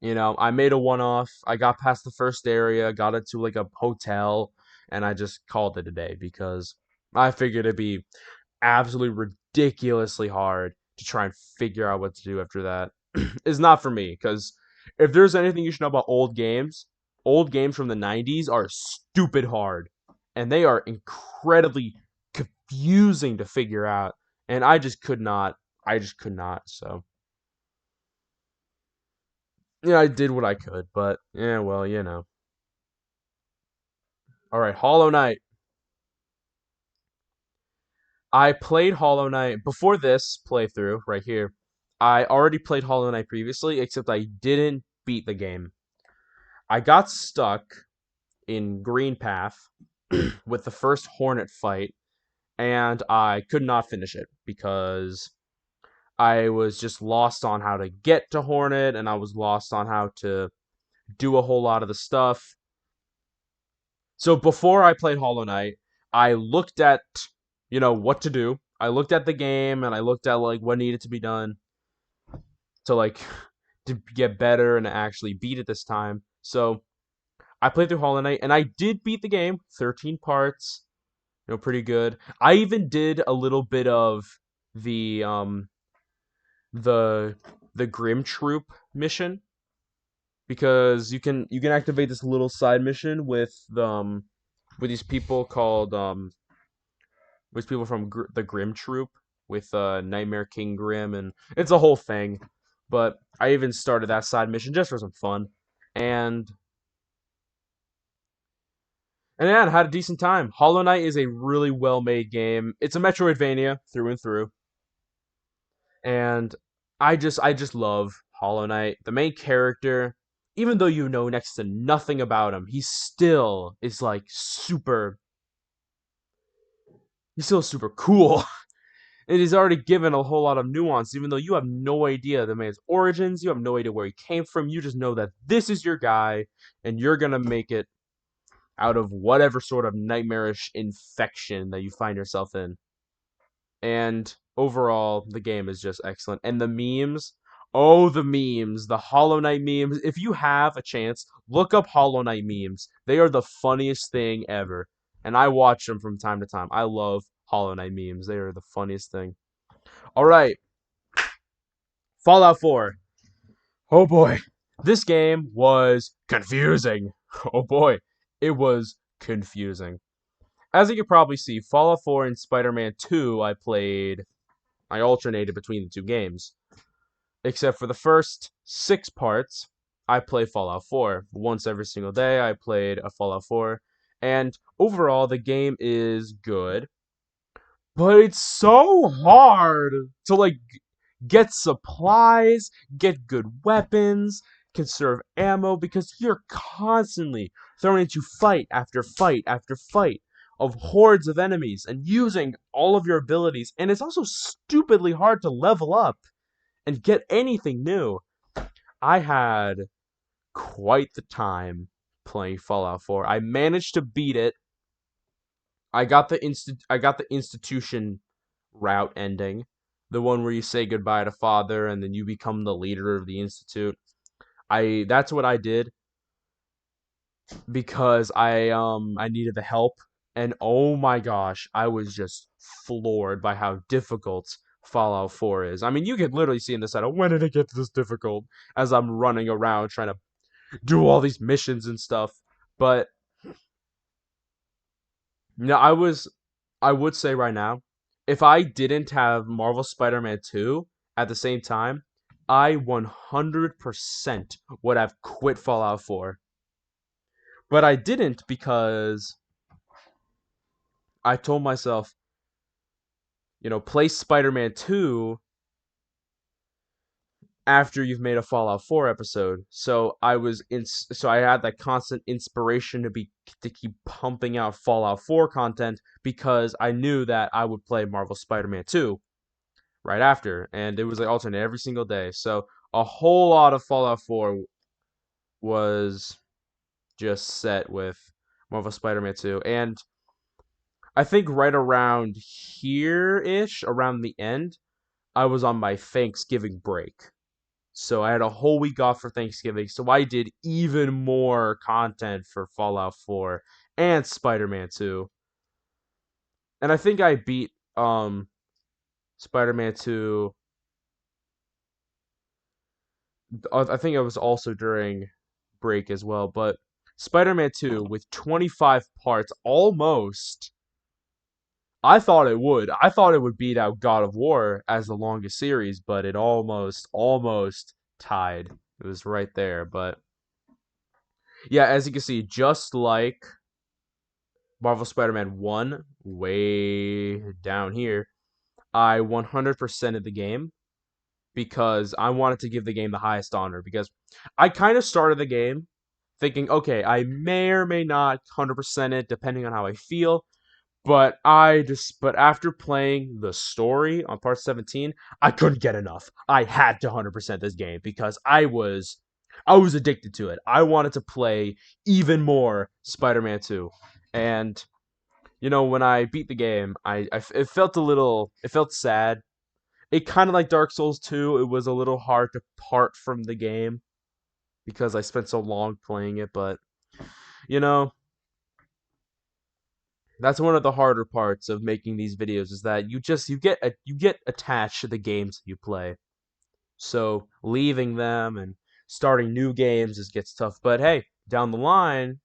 I made a one off. I got past the first area, got into like a hotel, and I just called it a day because I figured it'd be absolutely ridiculously hard to try and figure out what to do after that. Is not for me because if there's anything you should know about old games from the 90s are stupid hard and they are incredibly confusing to figure out, and I just could not. So yeah, I did what I could, but yeah, well, all right, Hollow Knight. I played Hollow Knight before this playthrough right here. I already played Hollow Knight previously, except I didn't beat the game. I got stuck in Green Path with the first Hornet fight, and I could not finish it because I was just lost on how to get to Hornet, and I was lost on how to do a whole lot of the stuff. So before I played Hollow Knight, I looked at, what to do. I looked at the game and I looked at like what needed to be done to like to get better and actually beat it this time. So I played through Hollow Knight and I did beat the game, 13 parts, pretty good. I even did a little bit of the the the Grim Troop mission because you can activate this little side mission with these people called with people from the Grim Troop with Nightmare King Grim, and it's a whole thing. But I even started that side mission just for some fun, and yeah, I had a decent time. Hollow Knight is a really well made game. It's a Metroidvania through and through, and I just love Hollow Knight. The main character, even though you know next to nothing about him, he still is like super. He's still super cool. It is already given a whole lot of nuance, even though you have no idea the man's origins, you have no idea where he came from. You just know that this is your guy, and you're gonna make it out of whatever sort of nightmarish infection that you find yourself in. And overall, the game is just excellent. And the memes, oh, the memes, the Hollow Knight memes. If you have a chance, look up Hollow Knight memes. They are the funniest thing ever. And I watch them from time to time. I love Hollow Knight memes. They are the funniest thing. All right, Fallout 4. Oh boy. This game was confusing. Oh boy. It was confusing. As you can probably see, Fallout 4 and Spider-Man 2, I alternated between the two games. Except for the first 6 parts, I play Fallout 4. Once every single day, I played a Fallout 4. And overall, the game is good. But it's so hard to, like, get supplies, get good weapons, conserve ammo, because you're constantly thrown into fight after fight after fight of hordes of enemies and using all of your abilities. And it's also stupidly hard to level up and get anything new. I had quite the time playing Fallout 4. I managed to beat it. I got the institution route ending, the one where you say goodbye to father and then you become the leader of the institute. I That's what I did because I needed the help, and oh my gosh, I was just floored by how difficult Fallout 4 is. I mean, you could literally see in the title, when did it get this difficult, as I'm running around trying to do all these missions and stuff. But no, I would say right now, if I didn't have Marvel Spider-Man 2 at the same time, I 100% would have quit Fallout 4. But I didn't because I told myself, play Spider-Man 2 after you've made a Fallout 4 episode. So I had that constant inspiration to keep pumping out Fallout 4 content because I knew that I would play Marvel Spider-Man 2 right after, and it was like alternate every single day. So a whole lot of Fallout 4 was just set with Marvel Spider-Man 2, and I think right around here-ish, around the end, I was on my Thanksgiving break. So I had a whole week off for Thanksgiving, so I did even more content for Fallout 4 and Spider-Man 2. And I think I beat Spider-Man 2. I think it was also during break as well, but Spider-Man 2 with 25 parts almost. I thought it would beat out God of War as the longest series, but it almost tied. It was right there, but yeah, as you can see, just like Marvel Spider-Man 1, way down here, I 100%ed the game because I wanted to give the game the highest honor because I kind of started the game thinking, okay, I may or may not 100% it depending on how I feel, but after playing the story on part 17, I couldn't get enough. I had to 100% this game because I was addicted to it. I wanted to play even more Spider-Man 2. And when I beat the game, it felt it felt sad. It kind of like Dark Souls 2, it was a little hard to part from the game because I spent so long playing it, but you know, that's one of the harder parts of making these videos is that you get attached to the games you play. So leaving them and starting new games gets tough. But hey, down the line,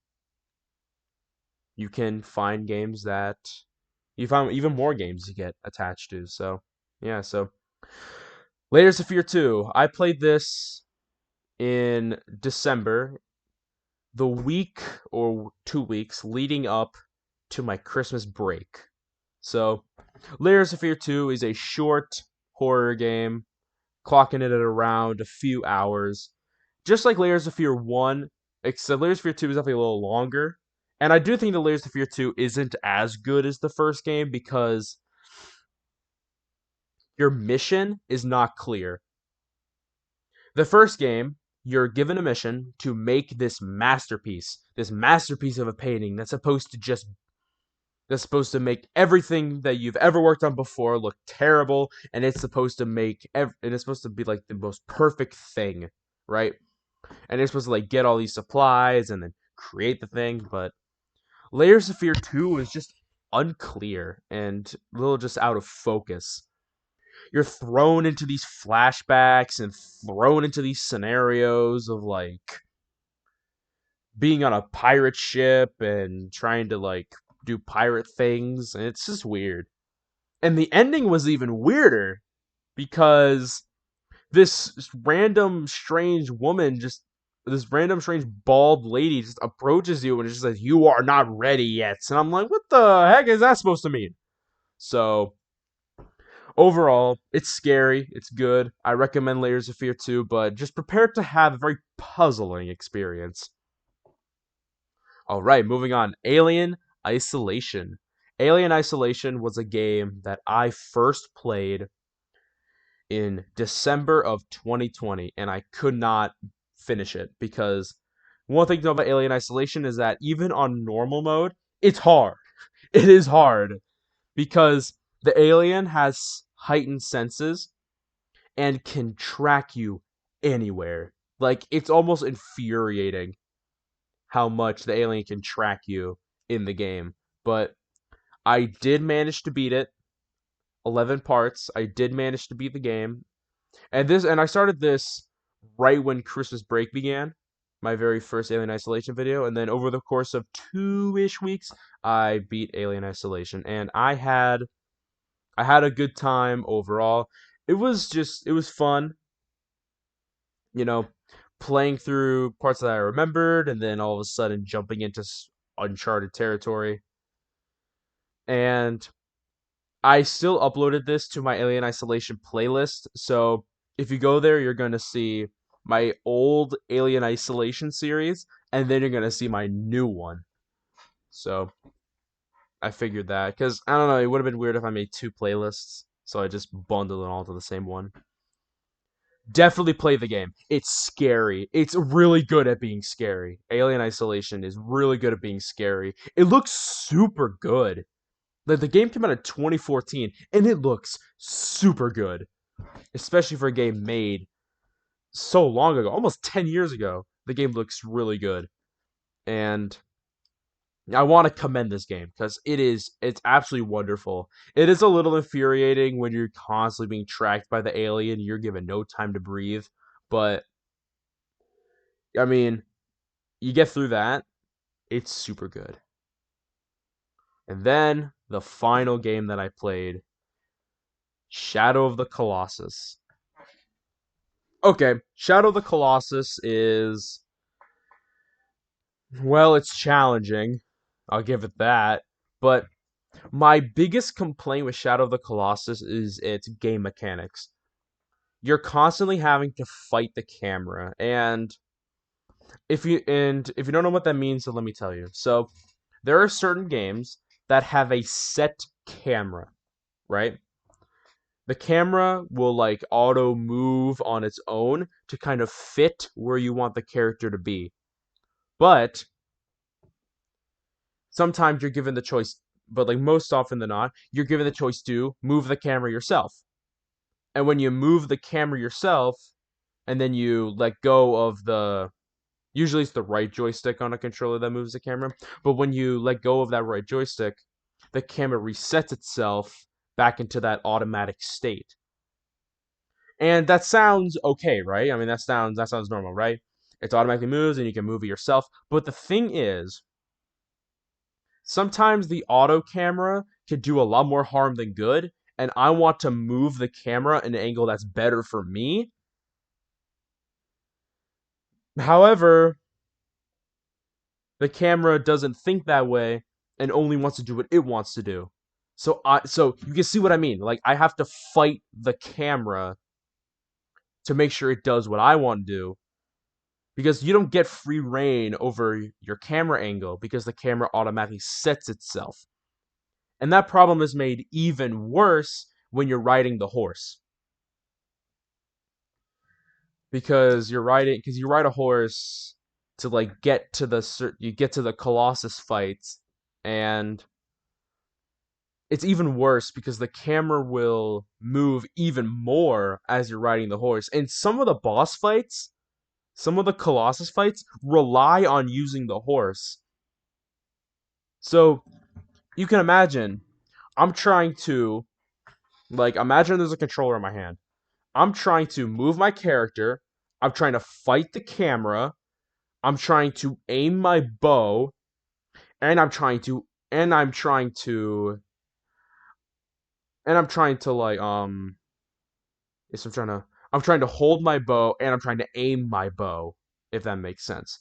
you can find games that you find even more games you get attached to. So yeah, so Layers of Fear 2. I played this in December, the week or 2 weeks leading up to my Christmas break. So Layers of Fear 2 is a short horror game, clocking it at around a few hours. Just like Layers of Fear 1, except Layers of Fear 2 is definitely a little longer. And I do think the Layers of Fear 2 isn't as good as the first game because your mission is not clear. The first game, you're given a mission to make this masterpiece of a painting that's supposed to make everything that you've ever worked on before look terrible, and it's supposed to and it's supposed to be like the most perfect thing, right? And you're supposed to like get all these supplies and then create the thing, but Layers of Fear 2 is just unclear and a little just out of focus. You're thrown into these flashbacks and thrown into these scenarios of like being on a pirate ship and trying to like do pirate things, and it's just weird. And the ending was even weirder because this random strange bald lady just approaches you and just says, "You are not ready yet." And I'm like, what the heck is that supposed to mean? So overall, it's scary. It's good. I recommend Layers of Fear 2, but just prepare to have a very puzzling experience. All right, moving on. Alien Isolation. Alien Isolation was a game that I first played in December of 2020, and I could not finish it because one thing to know about Alien Isolation is that even on normal mode, it's hard. It is hard because the alien has heightened senses and can track you anywhere. Like, it's almost infuriating how much the alien can track you in the game. But I did manage to beat it. 11 parts. I did manage to beat the game. And I started this right when Christmas break began, my very first Alien Isolation video, and then over the course of 2-ish weeks, I beat Alien Isolation, and I had a good time overall. It was fun, you know, playing through parts that I remembered, and then all of a sudden jumping into uncharted territory. And I still uploaded this to my Alien Isolation playlist, so If you go there, you're gonna see my old Alien Isolation series, and then you're gonna see my new one. So I figured that because I don't know, it would have been weird if I made two playlists, so I just bundled it all to the same one. Definitely play the game. It's scary. It's really good at being scary. Alien Isolation is really good at being scary. It looks super good. Like the game came out in 2014 and it looks super good, especially for a game made so long ago, almost 10 years ago. The game looks really good. And I want to commend this game because it's absolutely wonderful. It is a little infuriating when you're constantly being tracked by the alien, you're given no time to breathe, but I mean, you get through that, it's super good. And then the final game that I played, Shadow of the Colossus. Okay, Shadow of the Colossus is, well, it's challenging. I'll give it that. But my biggest complaint with Shadow of the Colossus is its game mechanics. You're constantly having to fight the camera, and if you don't know what that means, so let me tell you. So there are certain games that have a set camera, right? The camera will like auto move on its own to kind of fit where you want the character to be. But sometimes you're given the choice, but like most often than not, you're given the choice to move the camera yourself. And when you move the camera yourself and then you let go of the, usually it's the right joystick on a controller that moves the camera, but when you let go of that right joystick, the camera resets itself back into that automatic state. And that sounds okay, right? I mean, that sounds normal, right? It's automatically moves and you can move it yourself. But the thing is, sometimes the auto camera can do a lot more harm than good, and I want to move the camera in an angle that's better for me. However, the camera doesn't think that way and only wants to do what it wants to do. So you can see what I mean. Like I have to fight the camera to make sure it does what I want to do because you don't get free reign over your camera angle because the camera automatically sets itself. And that problem is made even worse when you're riding the horse. Because you ride a horse to like get to you get to the Colossus fights, and it's even worse because the camera will move even more as you're riding the horse. And some of the boss fights, some of the Colossus fights rely on using the horse. So you can imagine, I'm trying to, like, imagine there's a controller in my hand. I'm trying to move my character. I'm trying to fight the camera. I'm trying to aim my bow. And I'm trying to, and I'm trying to, and I'm trying to, like, Yes, I'm trying to hold my bow and I'm trying to aim my bow, if that makes sense.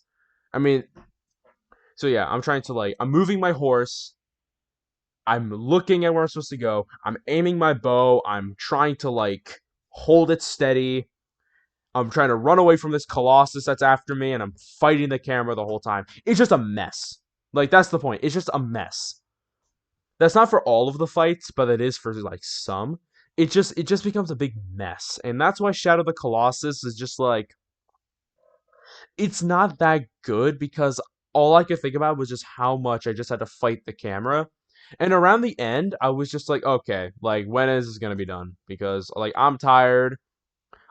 I mean, so yeah, I'm moving my horse, I'm looking at where I'm supposed to go, I'm aiming my bow, I'm trying to like hold it steady. I'm trying to run away from this colossus that's after me and I'm fighting the camera the whole time. It's just a mess. Like that's the point. It's just a mess. That's not for all of the fights, but it is for like some. It just becomes a big mess. And that's why Shadow of the Colossus is just like it's not that good because all I could think about was just how much I just had to fight the camera. And around the end, I was just like, okay, like when is this gonna be done? Because like I'm tired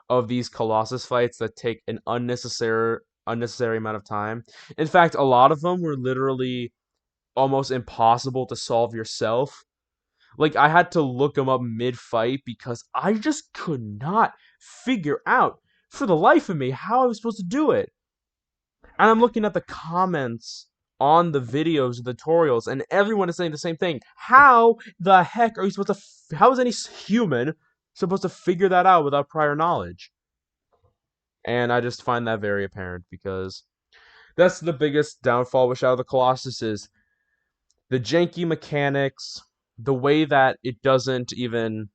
of these Colossus fights that take an unnecessary amount of time. In fact, a lot of them were literally almost impossible to solve yourself. Like I had to look them up mid-fight because I just could not figure out for the life of me how I was supposed to do it. And I'm looking at the comments on the videos, the tutorials, and everyone is saying the same thing. How the heck are you supposed to? How is any human supposed to figure that out without prior knowledge? And I just find that very apparent because that's the biggest downfall with Shadow of the Colossus is the janky mechanics, the way that it doesn't even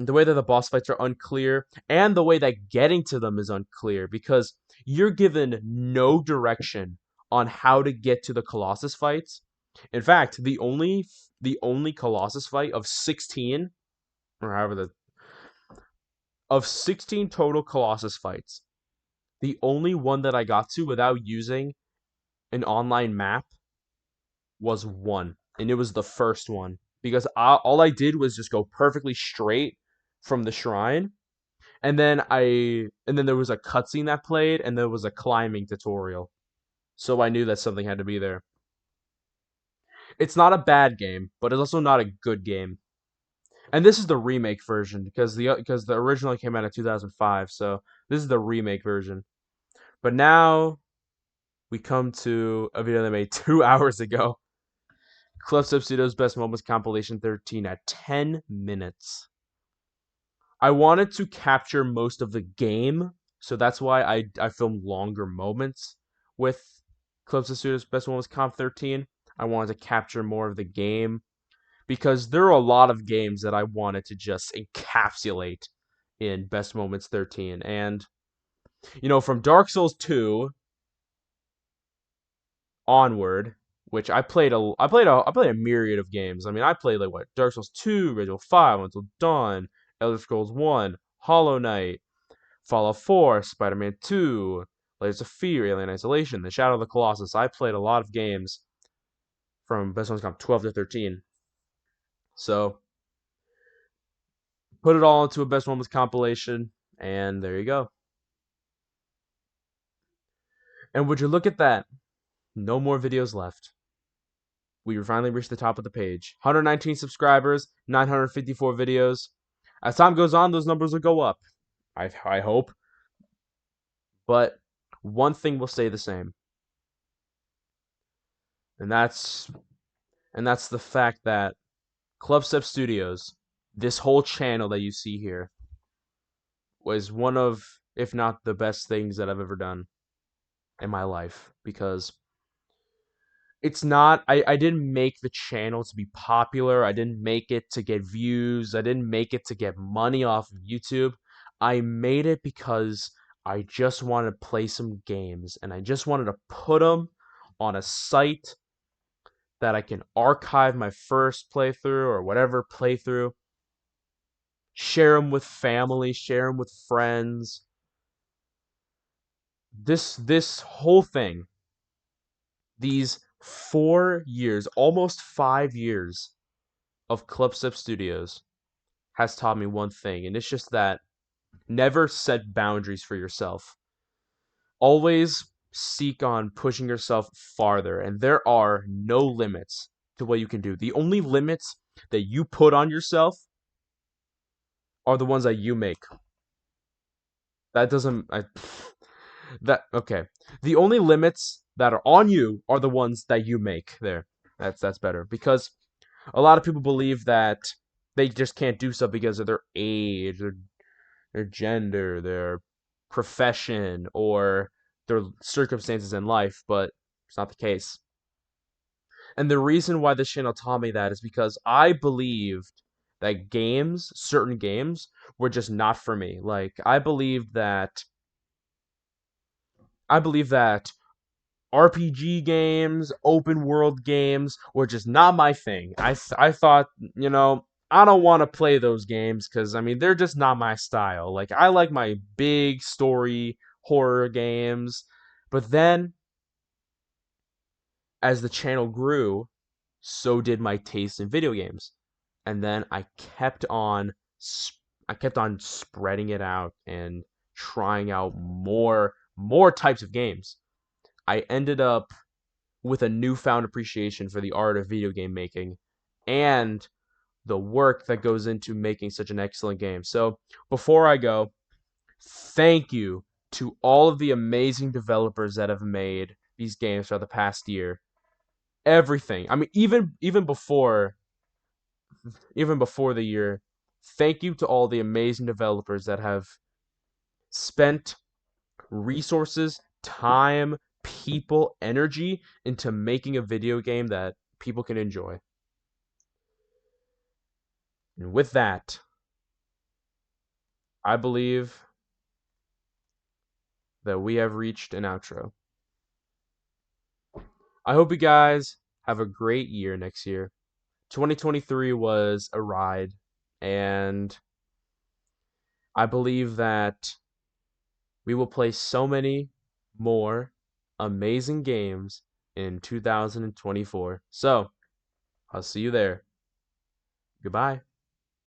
the way that the boss fights are unclear, and the way that getting to them is unclear because you're given no direction on how to get to the Colossus fights. In fact, the only Colossus fight of 16, or however the of 16 total Colossus fights, the only one that I got to without using an online map was one, and it was the first one because all I did was just go perfectly straight from the shrine, and then there was a cutscene that played, and there was a climbing tutorial, so I knew that something had to be there. It's not a bad game, but it's also not a good game. And this is the remake version because the original came out in 2005, so this is the remake version. But now we come to a video they made 2 hours ago. Clubstep Studios Best Moments Compilation 13 at 10 minutes. I wanted to capture most of the game, so that's why I filmed longer moments with Clubstep Studios Best Moments Comp 13. I wanted to capture more of the game because there are a lot of games that I wanted to just encapsulate in Best Moments 13. And from Dark Souls 2 onward, which I played a myriad of games. I mean, I played like what Dark Souls 2, Resident Evil 5, Until Dawn, Elder Scrolls 1, Hollow Knight, Fallout 4, Spider-Man 2, Layers of Fear, Alien Isolation, The Shadow of the Colossus. I played a lot of games from Best Ones Comp 12 to 13. So put it all into a Best Moments compilation, and there you go. And would you look at that? No more videos left. We finally reached the top of the page. 119 subscribers, 954 videos. As time goes on, those numbers will go up. I hope. But one thing will stay the same. And that's the fact that Clubstep Studios, this whole channel that you see here, was one of, if not the best things that I've ever done in my life. Because it's not I didn't make the channel to be popular. I didn't make it to get views. I didn't make it to get money off of YouTube. I made it because I just wanted to play some games and I just wanted to put them on a site that I can archive my first playthrough or whatever playthrough, share them with family, share them with friends. This whole thing, these 4 years, almost 5 years of Clubstep Studios has taught me one thing, and it's just that never set boundaries for yourself. Always seek on pushing yourself farther, and there are no limits to what you can do. The only limits that you put on yourself are the ones that you make. That doesn't I that okay. The only limits that are on you are the ones that you make. There. That's better because a lot of people believe that they just can't do stuff because of their age, their gender, their profession, or their circumstances in life, but it's not the case. And the reason why this channel taught me that is because I believed that certain games, were just not for me. Like I believe that RPG games, open world games were just not my thing. I thought, I don't want to play those games because, I mean, they're just not my style. Like, I like my big story horror games. But then, as the channel grew, so did my taste in video games. And then I kept on spreading it out and trying out more types of games. I ended up with a newfound appreciation for the art of video game making and the work that goes into making such an excellent game. So, before I go, thank you to all of the amazing developers that have made these games for the past year. Everything. I mean, even before the year, thank you to all the amazing developers that have spent resources, time, people, energy into making a video game that people can enjoy. And with that, I believe that we have reached an outro. I hope you guys have a great year next year. 2023 was a ride, and I believe that we will play so many more amazing games in 2024. So, I'll see you there. Goodbye.